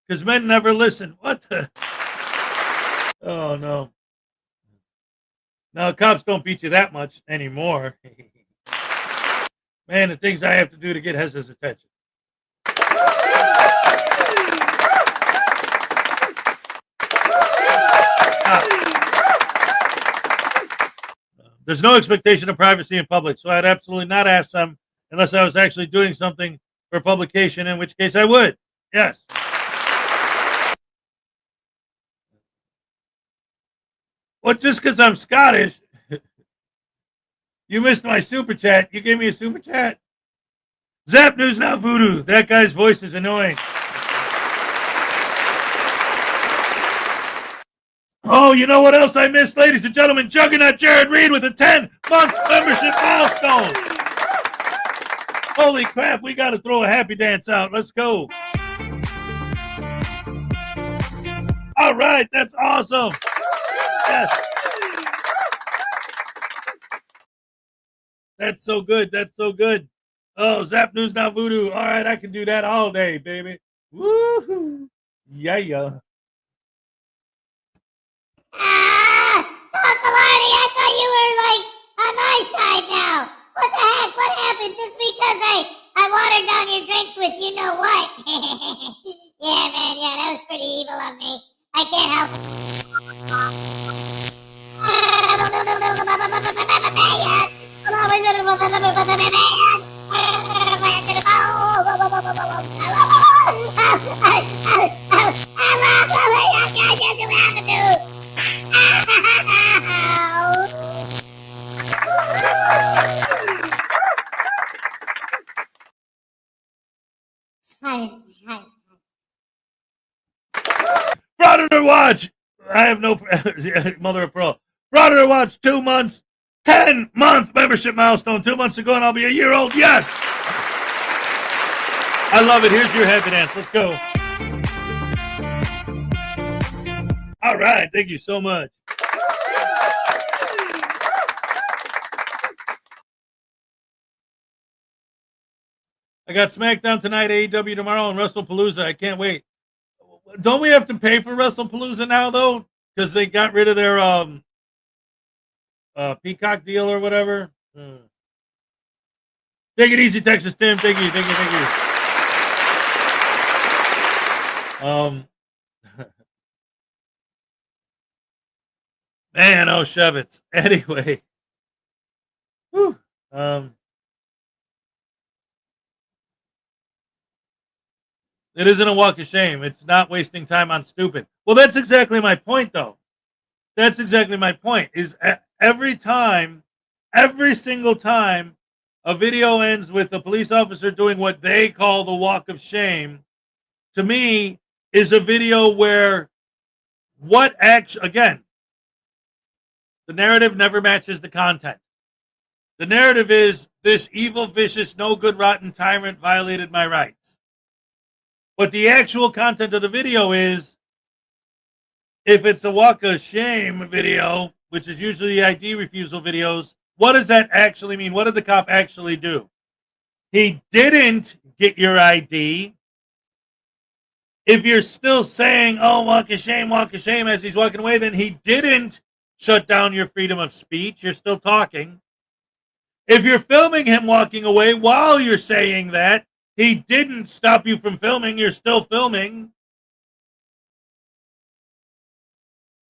Because men never listen. What the? Oh, no. Now, cops don't beat you that much anymore. Man, the things I have to do to get Hez's attention. There's no expectation of privacy in public, so I'd absolutely not ask them unless I was actually doing something for publication, in which case I would. Yes. Well, just because I'm Scottish, you missed my super chat. You gave me a super chat. Zap News Now Voodoo. That guy's voice is annoying. Oh, you know what else I missed, ladies and gentlemen? Juggernaut Jared Reed with a 10-month membership milestone. Holy crap, we got to throw a happy dance out. Let's go. All right, that's awesome. Yes. That's so good. That's so good. Oh, Zap News Now Voodoo. All right, I can do that all day, baby. Woohoo. Yeah. Uncle Artie, I thought you were, like, on my side now. What the heck? What happened just because I watered down your drinks with you know what? Yeah, man, yeah, that was pretty evil of me. I can't help it. Frauditor Watch! I have no mother of pearl. Frauditor Watch, 2 months, 10-month membership milestone. 2 months ago, and I'll be a year old. Yes! I love it. Here's your happy dance. Let's go. All right. Thank you so much. I got SmackDown tonight, AEW tomorrow, and WrestlePalooza. I can't wait. Don't we have to pay for WrestlePalooza now, though? Because they got rid of their Peacock deal or whatever. Take it easy, Texas Tim. Thank you. Man, oh, Shevitz. Anyway. Whew. It isn't a walk of shame. It's not wasting time on stupid. Well, that's exactly my point, though. That's exactly my point. Is every single time a video ends with a police officer doing what they call the walk of shame, to me, is a video where again, the narrative never matches the content. The narrative is this evil, vicious, no good, rotten tyrant violated my rights. But the actual content of the video is, if it's a walk of shame video, which is usually ID refusal videos, what does that actually mean? What did the cop actually do? He didn't get your ID. If you're still saying, oh, walk of shame, as he's walking away, then he didn't shut down your freedom of speech. You're still talking. If you're filming him walking away while you're saying that, he didn't stop you from filming. You're still filming.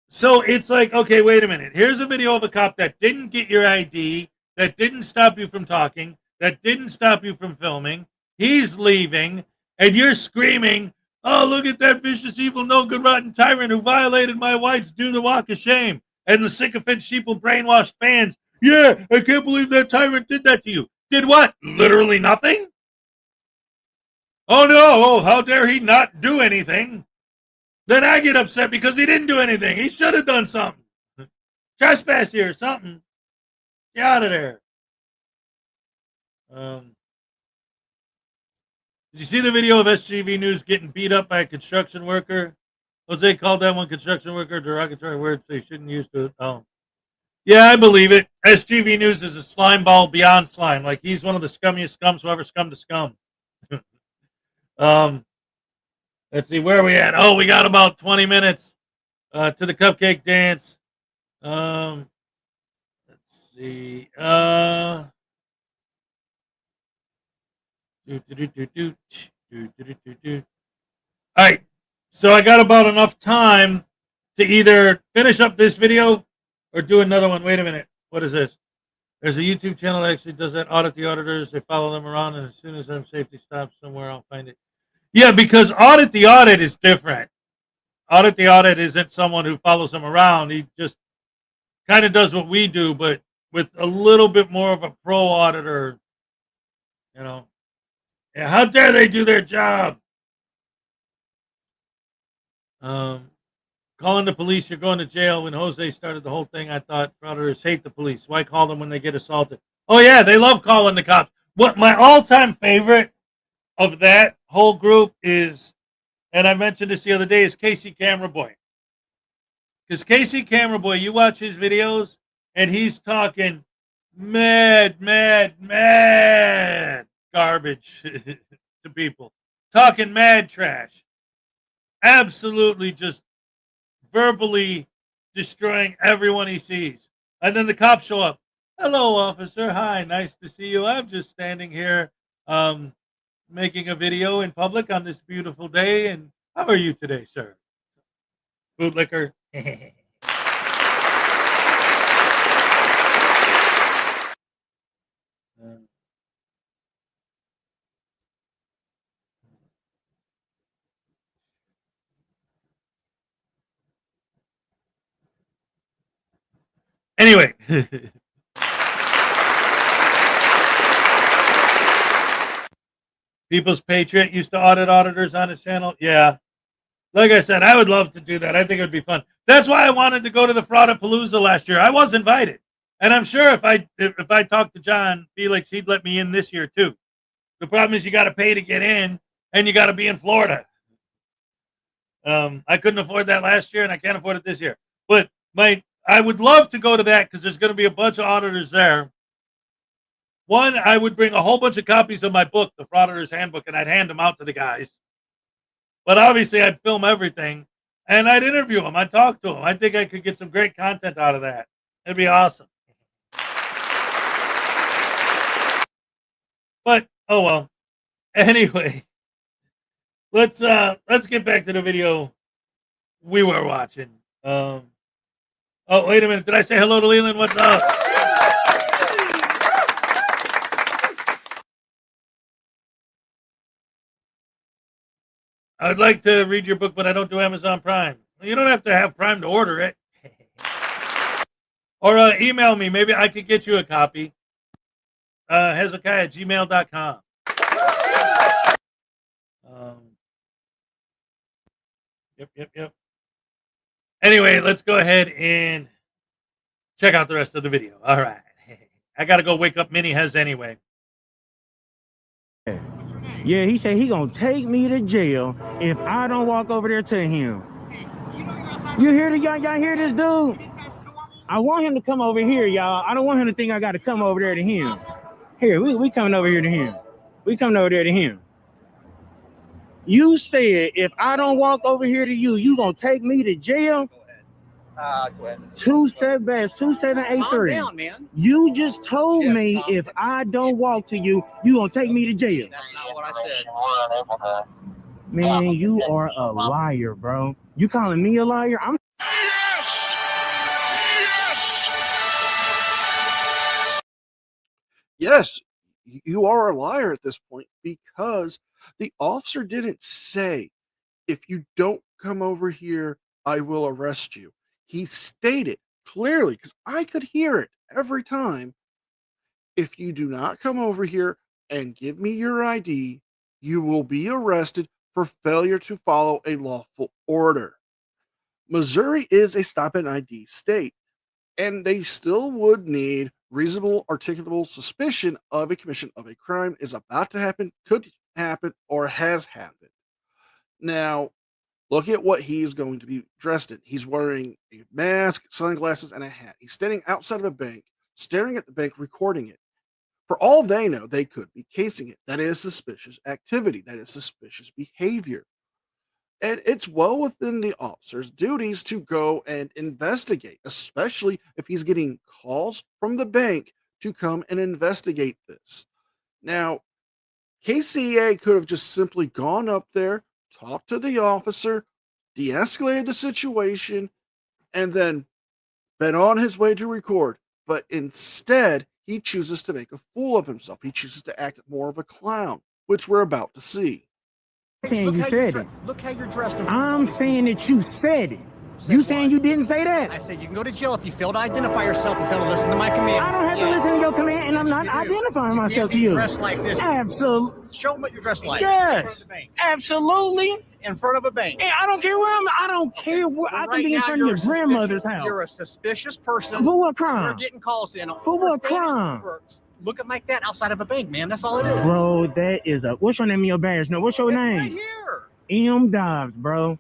So it's like, okay, wait a minute. Here's a video of a cop that didn't get your ID, that didn't stop you from talking, that didn't stop you from filming. He's leaving, and you're screaming, oh, look at that vicious, evil, no good, rotten tyrant who violated my rights. Do the walk of shame. And the sycophant, sheeple, brainwashed fans, yeah, I can't believe that tyrant did that to you. Did what? Literally nothing? Oh, no. Oh, how dare he not do anything? Then I get upset because he didn't do anything. He should have done something. Trespass here or something. Get out of there. Did you see the video of SGV News getting beat up by a construction worker? Jose called that one construction worker, derogatory words they shouldn't use to it. Oh. Yeah, I believe it. SGV News is a slime ball beyond slime. Like, he's one of the scummiest scums who ever scummed to scum. Let's see, where are we at? Oh, we got about 20 minutes to the cupcake dance. Let's see. All right. So I got about enough time to either finish up this video or do another one. Wait a minute. What is this? There's a YouTube channel that actually does that. Audit the Auditors. They follow them around, and as soon as their safety stops somewhere, I'll find it. Yeah, because Audit the Audit is different. Audit the Audit isn't someone who follows them around. He just kind of does what we do, but with a little bit more of a pro auditor, you know. Yeah, how dare they do their job? Calling the police, you're going to jail. When Jose started the whole thing, I thought frauditors hate the police. Why call them when they get assaulted? Oh, yeah, they love calling the cops. What my all-time favorite of that whole group is, and I mentioned this the other day, is Casey Camera Boy. Because Casey Camera Boy, you watch his videos, and he's talking mad garbage to people. Talking mad trash. Absolutely just verbally destroying everyone he sees. And then the cops show up. Hello, officer. Hi, nice to see you. I'm just standing here making a video in public on this beautiful day. And how are you today, sir? Bootlicker. Anyway. People's Patriot used to audit auditors on his channel. Yeah. Like I said, I would love to do that. I think it would be fun. That's why I wanted to go to the Fraudipalooza last year. I was invited. And I'm sure if I talked to John Felix, he'd let me in this year too. The problem is you got to pay to get in, and you got to be in Florida. I couldn't afford that last year, and I can't afford it this year. But I would love to go to that because there's going to be a bunch of auditors there. One, I would bring a whole bunch of copies of my book, the Frauditors Handbook, and I'd hand them out to the guys. But obviously, I'd film everything, and I'd interview them. I'd talk to them. I think I could get some great content out of that. It'd be awesome. But oh well. Anyway, let's get back to the video we were watching. Oh, wait a minute. Did I say hello to Leland? What's up? I'd like to read your book, but I don't do Amazon Prime. You don't have to have Prime to order it. Or email me. Maybe I could get you a copy. Hezokuai@gmail.com. Yep. Anyway, let's go ahead and check out the rest of the video. All right. I got to go wake up Mini Hez anyway. Yeah, he said he gonna take me to jail if I don't walk over there to him. You hear the y'all hear this dude? I want him to come over here, y'all. I don't want him to think I gotta come over there to him. Here, we coming over here to him. We coming over there to him. You said if I don't walk over here to you, you gonna take me to jail? Go ahead. 2783. Calm down, man. You just told me if I don't walk to you, you gonna take me to jail. That's not what I said. Man, you are a liar, bro. You calling me a liar? I'm Yes, you are a liar at this point because the officer didn't say, if you don't come over here, I will arrest you. He stated clearly, because I could hear it every time, if you do not come over here and give me your ID, you will be arrested for failure to follow a lawful order. Missouri is a stop and ID state, and they still would need reasonable articulable suspicion of a commission of a crime is about to happen, could happen, or has happened. Now, look at what he is going to be dressed in. He's wearing a mask, sunglasses, and a hat. He's standing outside of a bank, staring at the bank, recording it. For all they know, they could be casing it. That is suspicious activity. That is suspicious behavior. And it's well within the officer's duties to go and investigate, especially if he's getting calls from the bank to come and investigate this. Now, KCA could have just simply gone up there, talked to the officer, de-escalated the situation, and then been on his way to record. But instead, he chooses to make a fool of himself. He chooses to act more of a clown, which we're about to see. saying you said it. Look how you're dressed. I'm saying that you said it. You saying you didn't say that? I said you can go to jail if you fail to identify yourself and fail to listen to my command. I don't have to listen to your command, and I'm not identifying myself to you. Dressed like this. Absolutely. Show them what you're dressed like. Yes. Absolutely. In front of a bank. And I don't care where I'm. I don't care where. I can be in front of your grandmother's house. You're a suspicious person. For what crime? You're getting calls in. For what crime? For looking like that outside of a bank, man. That's all it is. Bro, that is a. What's your name in your badge? No, what's your name? Right here. M. Dobbs, bro.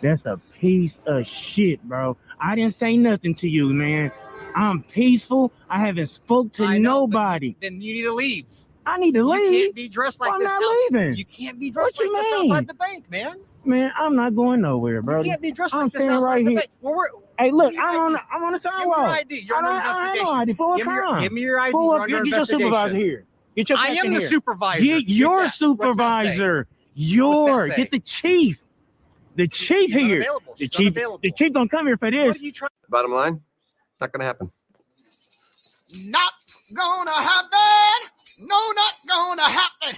That's a piece of shit, bro. I didn't say nothing to you, man. I'm peaceful. I haven't spoke to nobody. Then you need to leave. I need to leave. You can't be dressed like I'm this. not leaving. You can't be dressed What you like this mean? outside the bank, man. Man, I'm not going nowhere, bro. You can't be dressed I'm like this standing outside right the here. bank. Well, Hey, look, you I'm have on the give me sidewalk. your ID. You're under I don't have investigation. no ID. For what Give me your- crime? give me your ID. For You're what? under Get your supervisor investigation. here. Get your I am fucking the here. supervisor. Get your What's that say? supervisor. What's that say? Get the chief. The chief She's here. unavailable. The She's chief. unavailable. The chief don't come here for What this. are you trying? Bottom line, not going to happen. Not gonna happen. No, not gonna happen.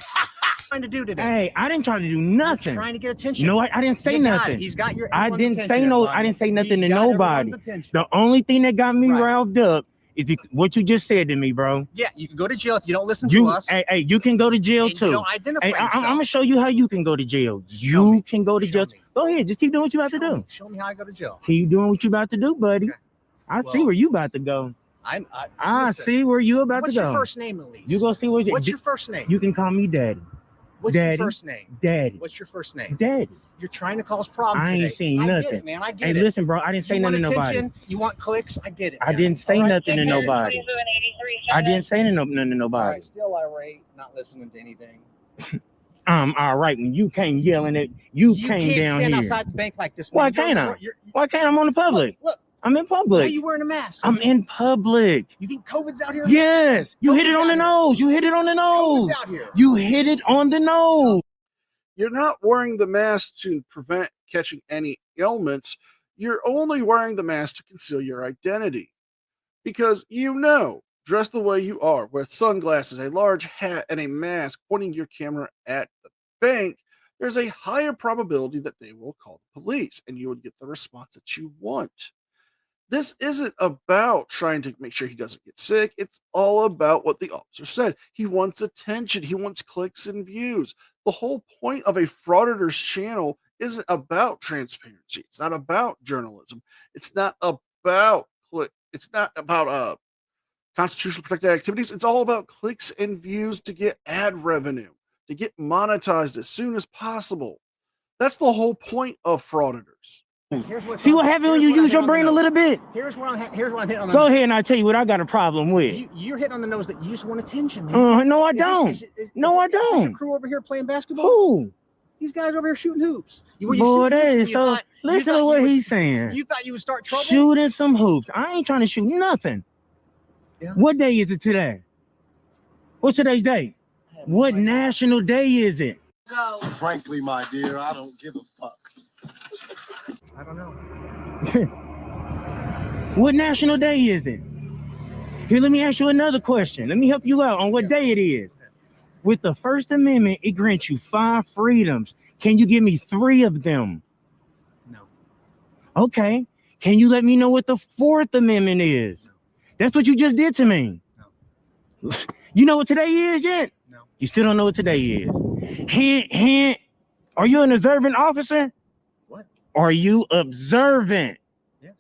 Trying to do today? Hey, I didn't try to do You're nothing. trying to get attention. No, I didn't say You got it. nothing. He's got your. I everyone's didn't attention, say no. everybody. I didn't say nothing He's to got nobody. everyone's attention. The only thing that got me Right. riled up is what you just said to me, bro. Yeah, you can go to jail if you don't listen You, to us. hey, you can go to jail and you too. don't identify Hey, I'm yourself. gonna show you how you can go to jail. Show You me. can go to Show jail. me. Go ahead, just keep doing what you about to do. Show me how I go to jail. Keep doing what you about to do, buddy. Okay. I see Well, where you about to go. I listen, see where you about what's to go. your first name, at least? You gonna see what What's your first name? You can call me Daddy. What's Daddy. your first name? Daddy. What's your first name? Daddy. You're trying to cause problems. I ain't today. seen I nothing. get it, man. I get Hey, it. listen, bro. I didn't say You want nothing to nobody. attention, you want clicks. I get it. I man. didn't say All right, nothing to thank you. nobody. I didn't say nothing to All nobody. right, still irate, not listening to anything. All right. When you came yelling at you came can't down stand here. outside the bank like this. Why man. can't I? Why can't I'm on the public? Look, I'm in why are public. you wearing a mask? I'm in public. You think COVID's out here? Yes. You hit it on the nose. You hit it on the nose. COVID's out here. You hit it on the nose. You're not wearing the mask to prevent catching any ailments. You're only wearing the mask to conceal your identity. Because dressed the way you are, with sunglasses, a large hat, and a mask pointing your camera at the bank, there's a higher probability that they will call the police and you would get the response that you want. This isn't about trying to make sure he doesn't get sick. It's all about what the officer said. He wants attention. He wants clicks and views. The whole point of a Frauditors channel isn't about transparency. It's not about journalism. It's not about It's not about constitutional protected activities. It's all about clicks and views to get ad revenue, to get monetized as soon as possible. That's the whole point of Frauditors. See what happened when you use your brain a little bit? Here's what I'm hitting on the Go ahead and I'll tell you what I got a problem with. You're hitting on the nose that you just want attention, man. No, I don't. Is I your don't. crew over here playing basketball? Who? These guys over here shooting hoops. Boy, that is so. Listen to what he's saying. You thought you would start trouble? Shooting some hoops. I ain't trying to shoot nothing. Yeah. What day is it today? What's today's date? What national day is it? Go. Frankly, my dear, I don't give a fuck. I don't know. What national day is it? Here, let me ask you another question. Let me help you out on what day it is. With the First Amendment, it grants you 5 freedoms. Can you give me 3 of them? No. Okay. Can you let me know what the 4th Amendment is? No. That's what you just did to me. No. You know what today is yet? No. You still don't know what today is. Hint, hint. Are you an observant officer? What? Are you observant? Yes.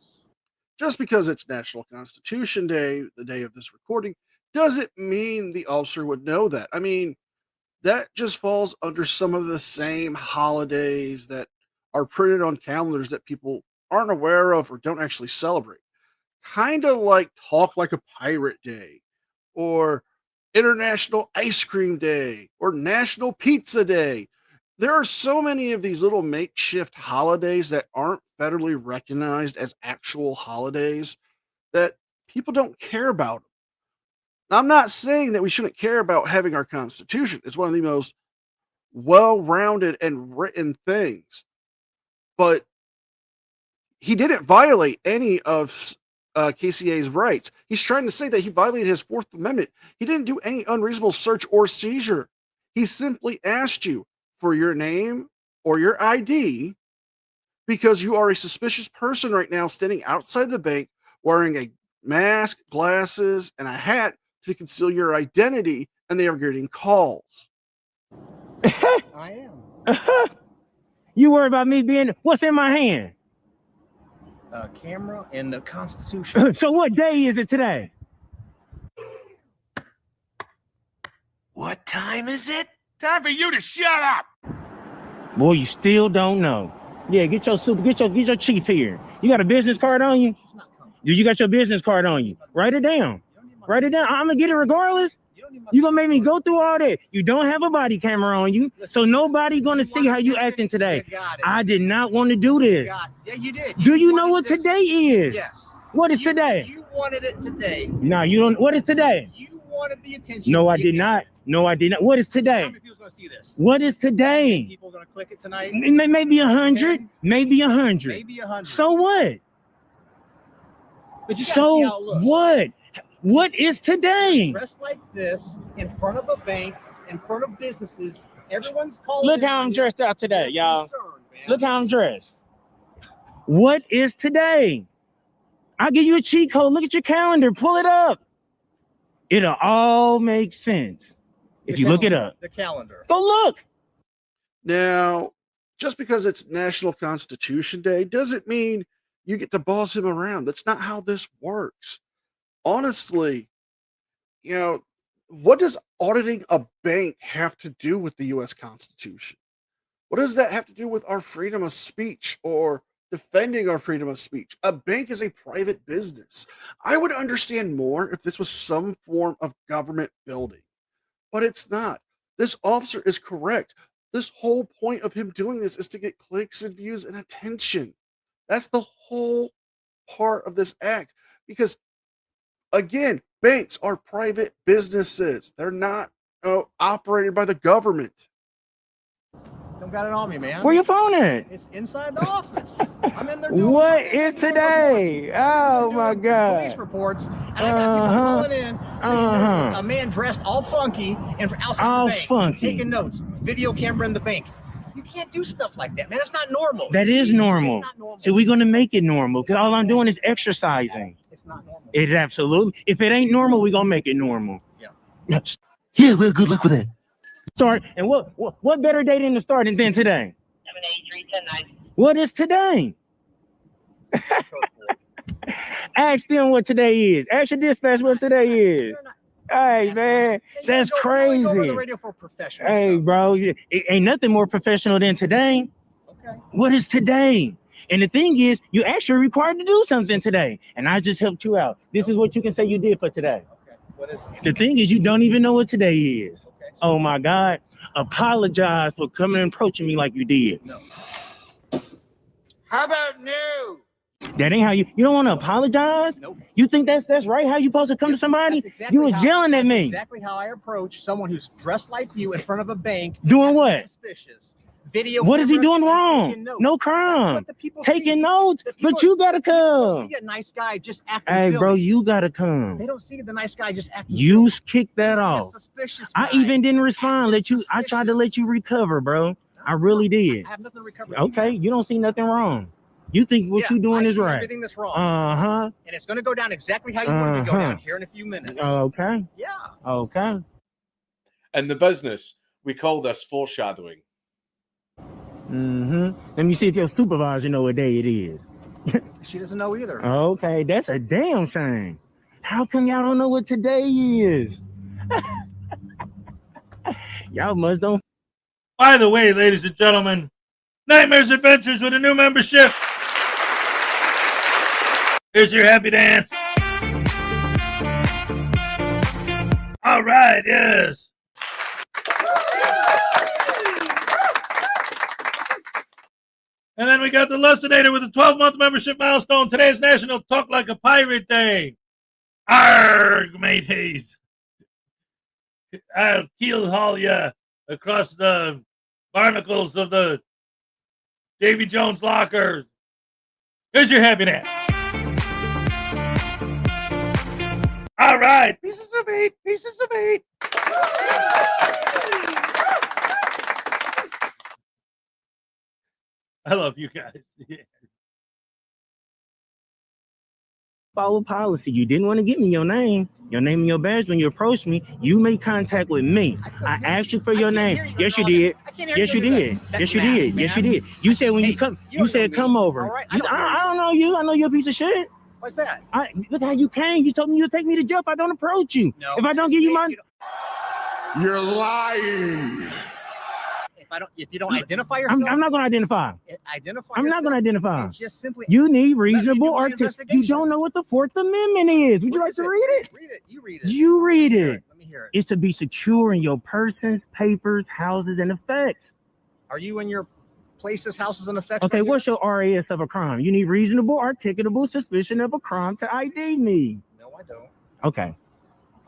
Just because it's National Constitution Day, the day of this recording, doesn't mean the officer would know that. I mean, that just falls under some of the same holidays that are printed on calendars that people aren't aware of or don't actually celebrate. Kind of like Talk Like a Pirate Day, or International Ice Cream Day, or National Pizza Day. There are so many of these little makeshift holidays that aren't federally recognized as actual holidays that people don't care about them. I'm not saying that we shouldn't care about having our Constitution. It's one of the most well-rounded and written things. But he didn't violate any of KCA's rights. He's trying to say that he violated his 4th Amendment. He didn't do any unreasonable search or seizure. He simply asked you for your name or your ID because you are a suspicious person right now standing outside the bank wearing a mask, glasses, and a hat to conceal your identity, and they are getting calls. I am. You worry about me being, what's in my hand? A camera and the Constitution. So what day is it today? What time is it? Time for you to shut up. Boy, you still don't know. Yeah, get your chief here. You got a business card on you? You got your business card on you. Write it down. Write it down. I'm gonna get it regardless. You gonna make me go through all that. You don't have a body camera on you, so nobody gonna see how you acting today. I did not want to do this. Yeah, you did. Do you know what today is? Yes. What is today? You wanted it today. No, you don't. What is today? You wanted the attention. No, I did not. No, I did not. What is today? How many people's gonna see this? What is today? People gonna click it tonight? Maybe 100. Maybe 100. Maybe 100. So what? But you gotta see So how it looks. what? What is today? Dressed like this in front of a bank, in front of businesses. Everyone's calling. Look how I'm dressed out today, y'all. Look how I'm dressed. What is today? I'll give you a cheat code. Look at your calendar. Pull it up. It'll all make sense if you look it up. The calendar. Go look. Now, just because it's National Constitution Day doesn't mean you get to boss him around. That's not how this works. Honestly, you know, what does auditing a bank have to do with the U.S. Constitution? What does that have to do with our freedom of speech or defending our freedom of speech? A bank is a private business. I would understand more if this was some form of government building, but it's not. This officer is correct. This whole point of him doing this is to get clicks and views and attention. That's the whole part of this act. Because, again, banks are private businesses. They're not operated by the government. Don't got it on me, man. Where your phone at? It's inside the office. I'm in there. What is today? Oh my God. Police reports, and I got people calling in saying a man dressed all funky and outside All the bank, funky. taking notes, video camera in the bank. You can't do stuff like that, man. That's not normal. That is normal. It's not normal. So we're gonna make it normal because all I'm doing is exercising. It's not normal. It's absolutely. If it ain't normal, we're gonna make it normal. Yeah. Yeah, well, good luck with that. Start and what better day than to start than today? 783-1090. What is today? Ask them what today is. Ask your dispatch what today is. Hey man, that's crazy. Go to the radio for professional Hey stuff. bro, it ain't nothing more professional than today. Okay. What is today? And the thing is, you actually required to do something today, and I just helped you out. This is what you can say you did for today. Okay. What is it? The thing is, you don't even know what today is. Okay. Oh my God! Apologize for coming and approaching me like you did. No. How about new? That ain't how you don't want to apologize. Nope. You think that's right? How you supposed to come to somebody? That's exactly You was how- yelling at that's me. Exactly how I approach someone who's dressed like you in front of a bank. Doing acting what? Suspicious. Video. What is he camera, doing taking wrong? notes. No That's crime. what the people Taking see. notes, The people- but you gotta They don't come. see a nice guy just acting Hey, silly. bro, you gotta They come. don't see the nice guy just acting You silly. kicked that He's a off. suspicious I guy. even didn't respond. Acting I tried to let you recover, bro. I really did. I have nothing to recover. Okay, you don't see nothing wrong. You think what Yeah, you doing I is see right. Everything that's wrong. Uh-huh. And it's going to go down exactly how you want it to go down here in a few minutes. Okay. Yeah. Okay. And the business, we call this foreshadowing. Mm-hmm. Let me see if your supervisor know what day it is. She doesn't know either. Okay, that's a damn shame. How come y'all don't know what today is? Y'all must don't. By the way, ladies and gentlemen, Nightmares Adventures with a new membership. Here's your happy dance. All right, yes. And then we got the Lessinator with a 12-month membership milestone. Today is National Talk Like a Pirate Day. Arrgh, mateys. I'll keel haul ya across the barnacles of the Davy Jones locker. Here's your happy dance. All right. Pieces of eight. Pieces of eight. I love you guys. Yeah. Follow policy. You didn't want to give me your name and your badge when you approached me. You made contact with me. I asked you for your name. Yes, you did. Yes, you did. Yes, you did. Yes, you did. You said when you come, you said come over. All right, I don't know you. I know you're a piece of shit. What's that? Look how you came. You told me you'd take me to jail if I don't approach you. No. If I don't give you my... You're lying. If you don't identify yourself, I'm not going to identify. Identify. I'm not going to identify. And just simply. You need reasonable my articulation. You investigation. don't know what the Fourth Amendment is. Would you like to read it? Read it. You read it. You read it. Let me hear it. It's to be secure in your persons, papers, houses, and effects. Are you in your places, houses, and effects? Okay, right what's your RAS of a crime? You need reasonable, articulable suspicion of a crime to ID me. here? No, I don't. Okay.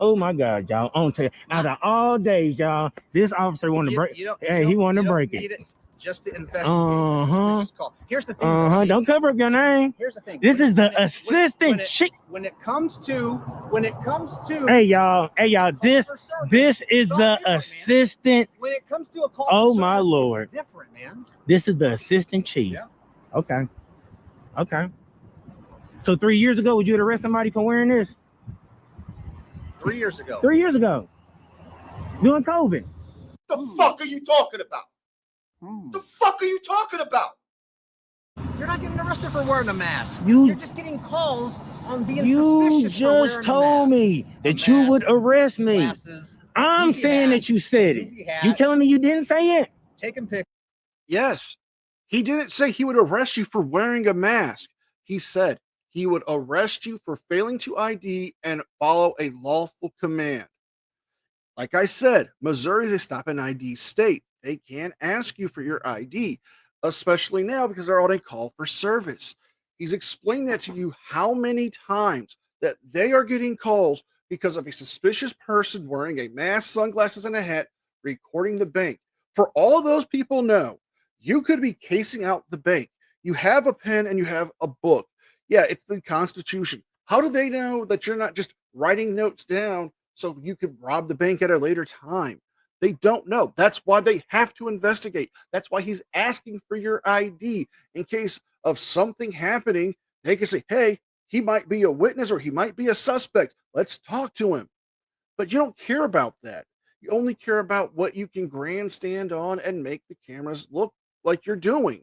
Oh my God, y'all. I'm tell you, out of all days, y'all, this officer wanted to break. He wanted to break it. just to investigate. Uh-huh. Suspicious call. Here's the thing. Don't cover up your name. Here's the thing. This is the assistant chief. When it comes to Hey y'all, this is the assistant. When it comes to a call, Oh my lord, it's different, man. this is the assistant chief. Yeah. Okay. So 3 years ago, would you arrest somebody for wearing this? 3 years ago. 3 years ago, during COVID. The fuck are you talking about? The fuck are you talking about? You're not getting arrested for wearing a mask. You- You're just getting calls on being You suspicious for wearing just a told mask. me that you would arrest me. Glasses, I'm goofy saying hat, that you said it. goofy hat, You telling me you didn't say it? taking pictures. Yes, he didn't say he would arrest you for wearing a mask. He said he would arrest you for failing to ID and follow a lawful command. Like I said, Missouri is a stop and ID state. They can't ask you for your ID, especially now because they're on a call for service. He's explained that to you how many times that they are getting calls because of a suspicious person wearing a mask, sunglasses, and a hat recording the bank. For all those people know, you could be casing out the bank. You have a pen and you have a book. Yeah, it's the Constitution. How do they know that you're not just writing notes down so you could rob the bank at a later time? They don't know. That's why they have to investigate. That's why he's asking for your ID in case of something happening. They can say, hey, he might be a witness or he might be a suspect. Let's talk to him. But you don't care about that. You only care about what you can grandstand on and make the cameras look like you're doing.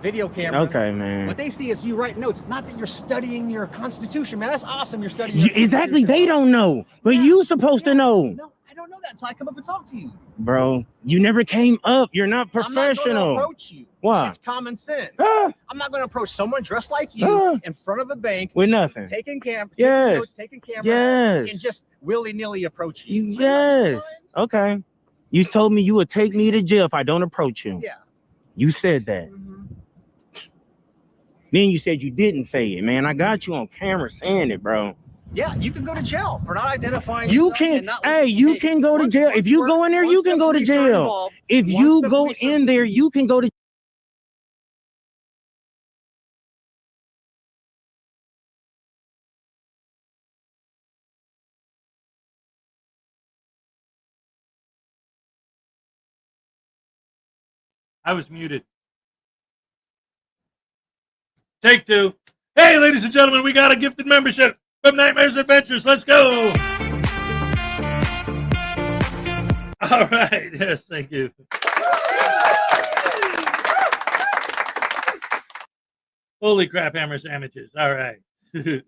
Video camera. Okay, man. What they see is you write notes, not that you're studying your Constitution, man. That's awesome. You're studying. Exactly. They don't know, but you supposed to know. No, I don't know that until I come up and talk to you. Bro, you never came up. You're not professional. I'm not going to approach you. Why? It's common sense. Ah. I'm not going to approach someone dressed like you in front of a bank With nothing. taking camera, Yes. taking camera, Yes. and just willy-nilly approach you. Yes. Okay. You told me you would take me to jail if I don't approach you. Yeah. You said that. Then you said you didn't say it, man. I got you on camera saying it, bro. Yeah, you can go to jail for not identifying. You yourself can, and not hey, you can go to jail. If you go in there, you can go to jail. If you go in there, you can go to. I was muted. Take two. Hey, ladies and gentlemen, we got a gifted membership from Nightmares Adventures. Let's go. All right. Yes, thank you. Holy crap, hammer sandwiches. All right. Jail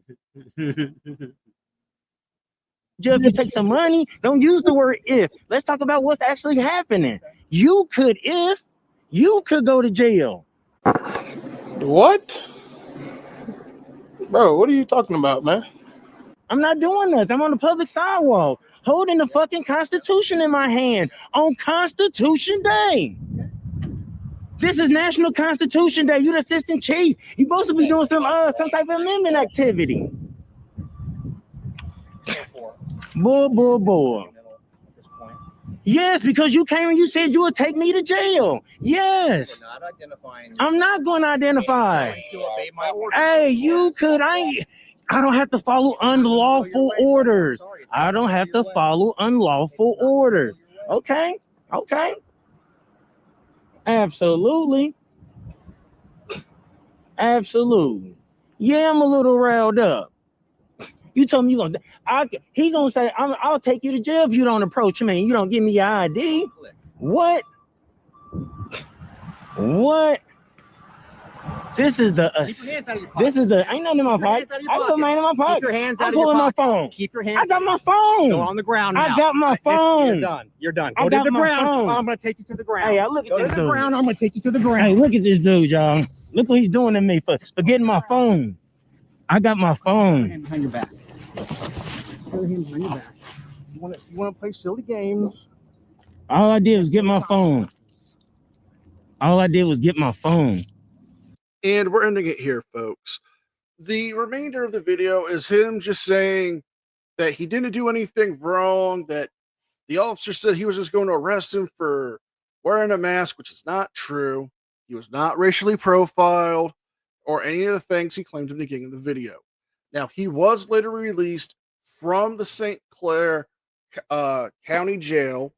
if you take some money. Don't use the word if. Let's talk about what's actually happening. You could go to jail. What? Bro, what are you talking about, man? I'm not doing nothing. I'm on the public sidewalk holding the fucking Constitution in my hand on Constitution Day. This is National Constitution Day. You the assistant chief. You supposed to be doing some type of amendment activity. Bull. Yes, because you came and you said you would take me to jail. Yes. I'm not going to identify. Hey, you could. I don't have to follow unlawful orders. I don't have to follow unlawful orders. Okay. Absolutely. Yeah, I'm a little riled up. You told me he gonna say I'll take you to jail if you don't approach me. You don't give me your ID. What? This is the ain't nothing in my pocket. I put mine in my pocket. Keep your hands out I'm of your pulling my pocket. phone. Keep your hands. I got my phone. Go on the ground now. I got my phone. You're done. I Go to got the my ground. phone. I'm gonna take you to the ground. Hey, look at Go this to the dude. ground. I'm gonna take you to the ground. Hey, look at this dude, y'all. Look what he's doing to me for getting my phone. I got my phone. Behind your back. Put your hands behind your back. You want to play silly games? All I did was get my phone. And we're ending it here, folks. The remainder of the video is him just saying that he didn't do anything wrong, that the officer said he was just going to arrest him for wearing a mask, which is not true. He was not racially profiled or any of the things he claimed in the beginning of the video. Now, he was later released from the St. Clair County Jail,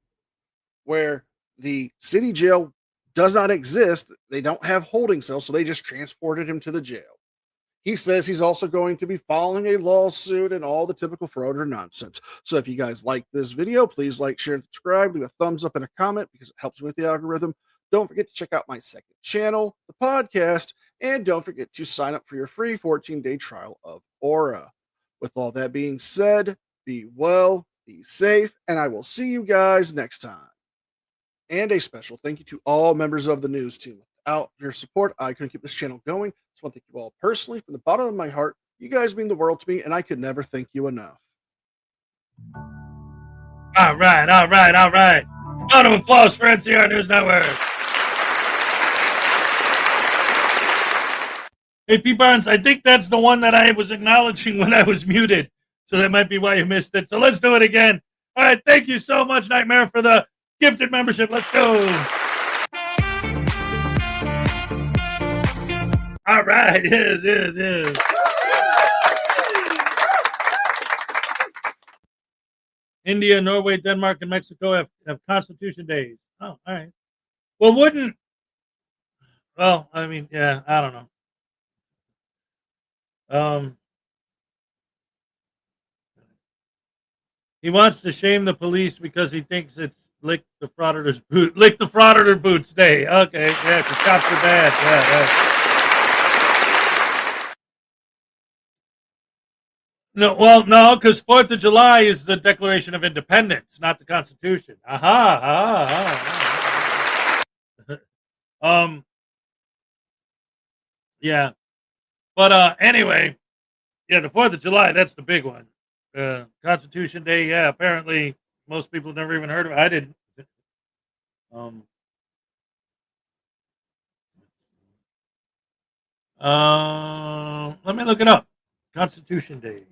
where the city jail does not exist. They don't have holding cells, so they just transported him to the jail. He says he's also going to be filing a lawsuit and all the typical Frauditor nonsense. So if you guys like this video, please like, share, and subscribe. Leave a thumbs up and a comment because it helps with the algorithm. Don't forget to check out my second channel, the podcast, and don't forget to sign up for your free 14-day trial of Aura. With all that being said, be well, be safe, and I will see you guys next time. And a special thank you to all members of the news team. Without your support, I couldn't keep this channel going. So I want to thank you all personally from the bottom of my heart. You guys mean the world to me, and I could never thank you enough. All right. Round of applause for NCR News Network. Hey, P. Barnes, I think that's the one that I was acknowledging when I was muted. So that might be why you missed it. So let's do it again. All right. Thank you so much, Nightmare, for the gifted membership. Let's go. All right. Yes. India, Norway, Denmark, and Mexico have Constitution days. Oh, all right. Well, I mean, yeah, I don't know. He wants to shame the police because he thinks it's lick the Frauditor boots day. Okay, yeah, because cops are bad. Yeah, right. No, because 4th of July is the Declaration of Independence, not the Constitution. Yeah. But anyway, yeah, the 4th of July, that's the big one. Constitution Day, yeah, apparently most people never even heard of it. I didn't. Let me look it up. Constitution Day.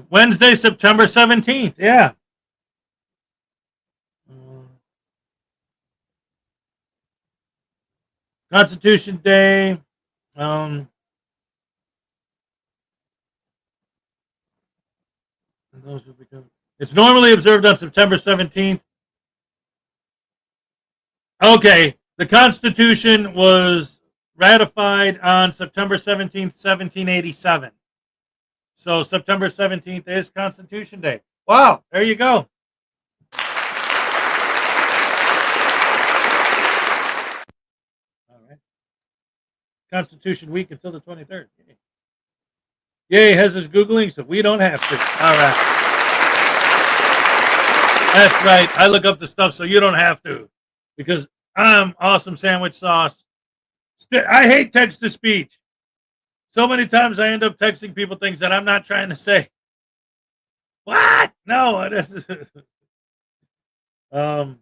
Wednesday, September 17th. Yeah. Constitution Day. It's normally observed on September 17th. Okay. The Constitution was ratified on September 17th, 1787. So September 17th is Constitution Day. Wow. There you go. All right. Constitution Week until the 23rd. Yay, Hez is Googling, so we don't have to. All right. That's right. I look up the stuff so you don't have to. Because I'm awesome sandwich sauce. I hate text-to-speech. So many times I end up texting people things that I'm not trying to say. What? No. It's an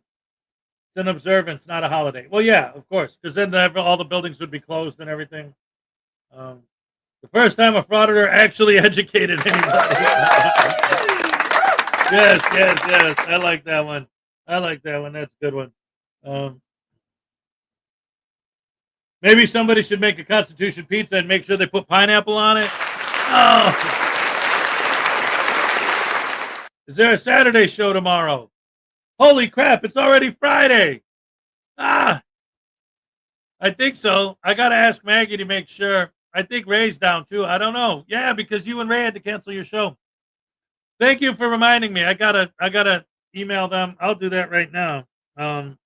observance, not a holiday. Well, yeah, of course, because then all the buildings would be closed and everything. The first time a frauditor actually educated anybody. Yes. I like that one. That's a good one. Maybe somebody should make a Constitution pizza and make sure they put pineapple on it. Oh. Is there a Saturday show tomorrow? Holy crap, it's already Friday. I think so. I got to ask Maggie to make sure. I think Ray's down too. I don't know. Yeah, because you and Ray had to cancel your show. Thank you for reminding me. I gotta email them. I'll do that right now. Frauditor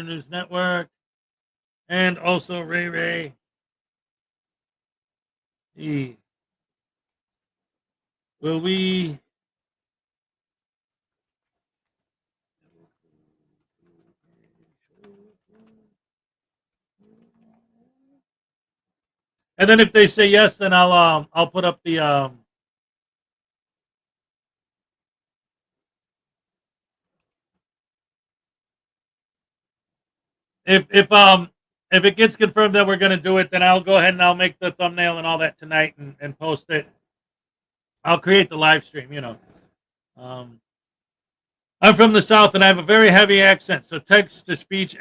News Network. And also Ray. Will we... And then if they say yes, then I'll put up the if it gets confirmed that we're going to do it, then I'll go ahead and I'll make the thumbnail and all that tonight and post it. I'll create the live stream, you know. I'm from the South and I have a very heavy accent, so text to speech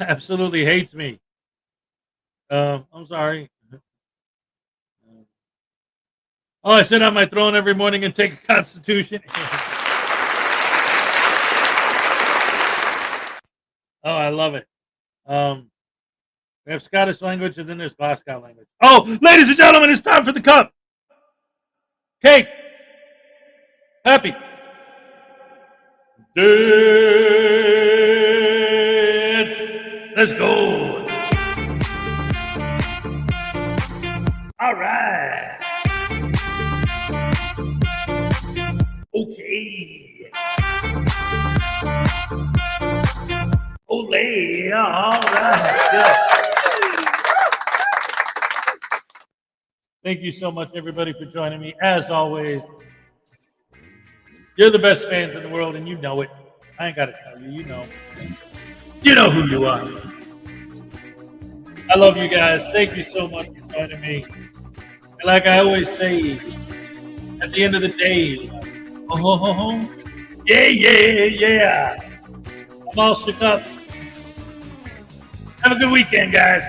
absolutely hates me. I'm sorry. Oh, I sit on my throne every morning and take a Constitution. Oh, I love it. We have Scottish language and then there's Glasgow language. Oh, ladies and gentlemen, it's time for the cup. Cake. Happy. Dance. Let's go. All right. Okay. Ole. All right. Yes. Thank you so much, everybody, for joining me. As always, you're the best fans in the world, and you know it. I ain't got to tell you. You know. You know who you are. I love you guys. Thank you so much for joining me. And like I always say, at the end of the day, oh, yeah. I'm all shook up. Have a good weekend, guys.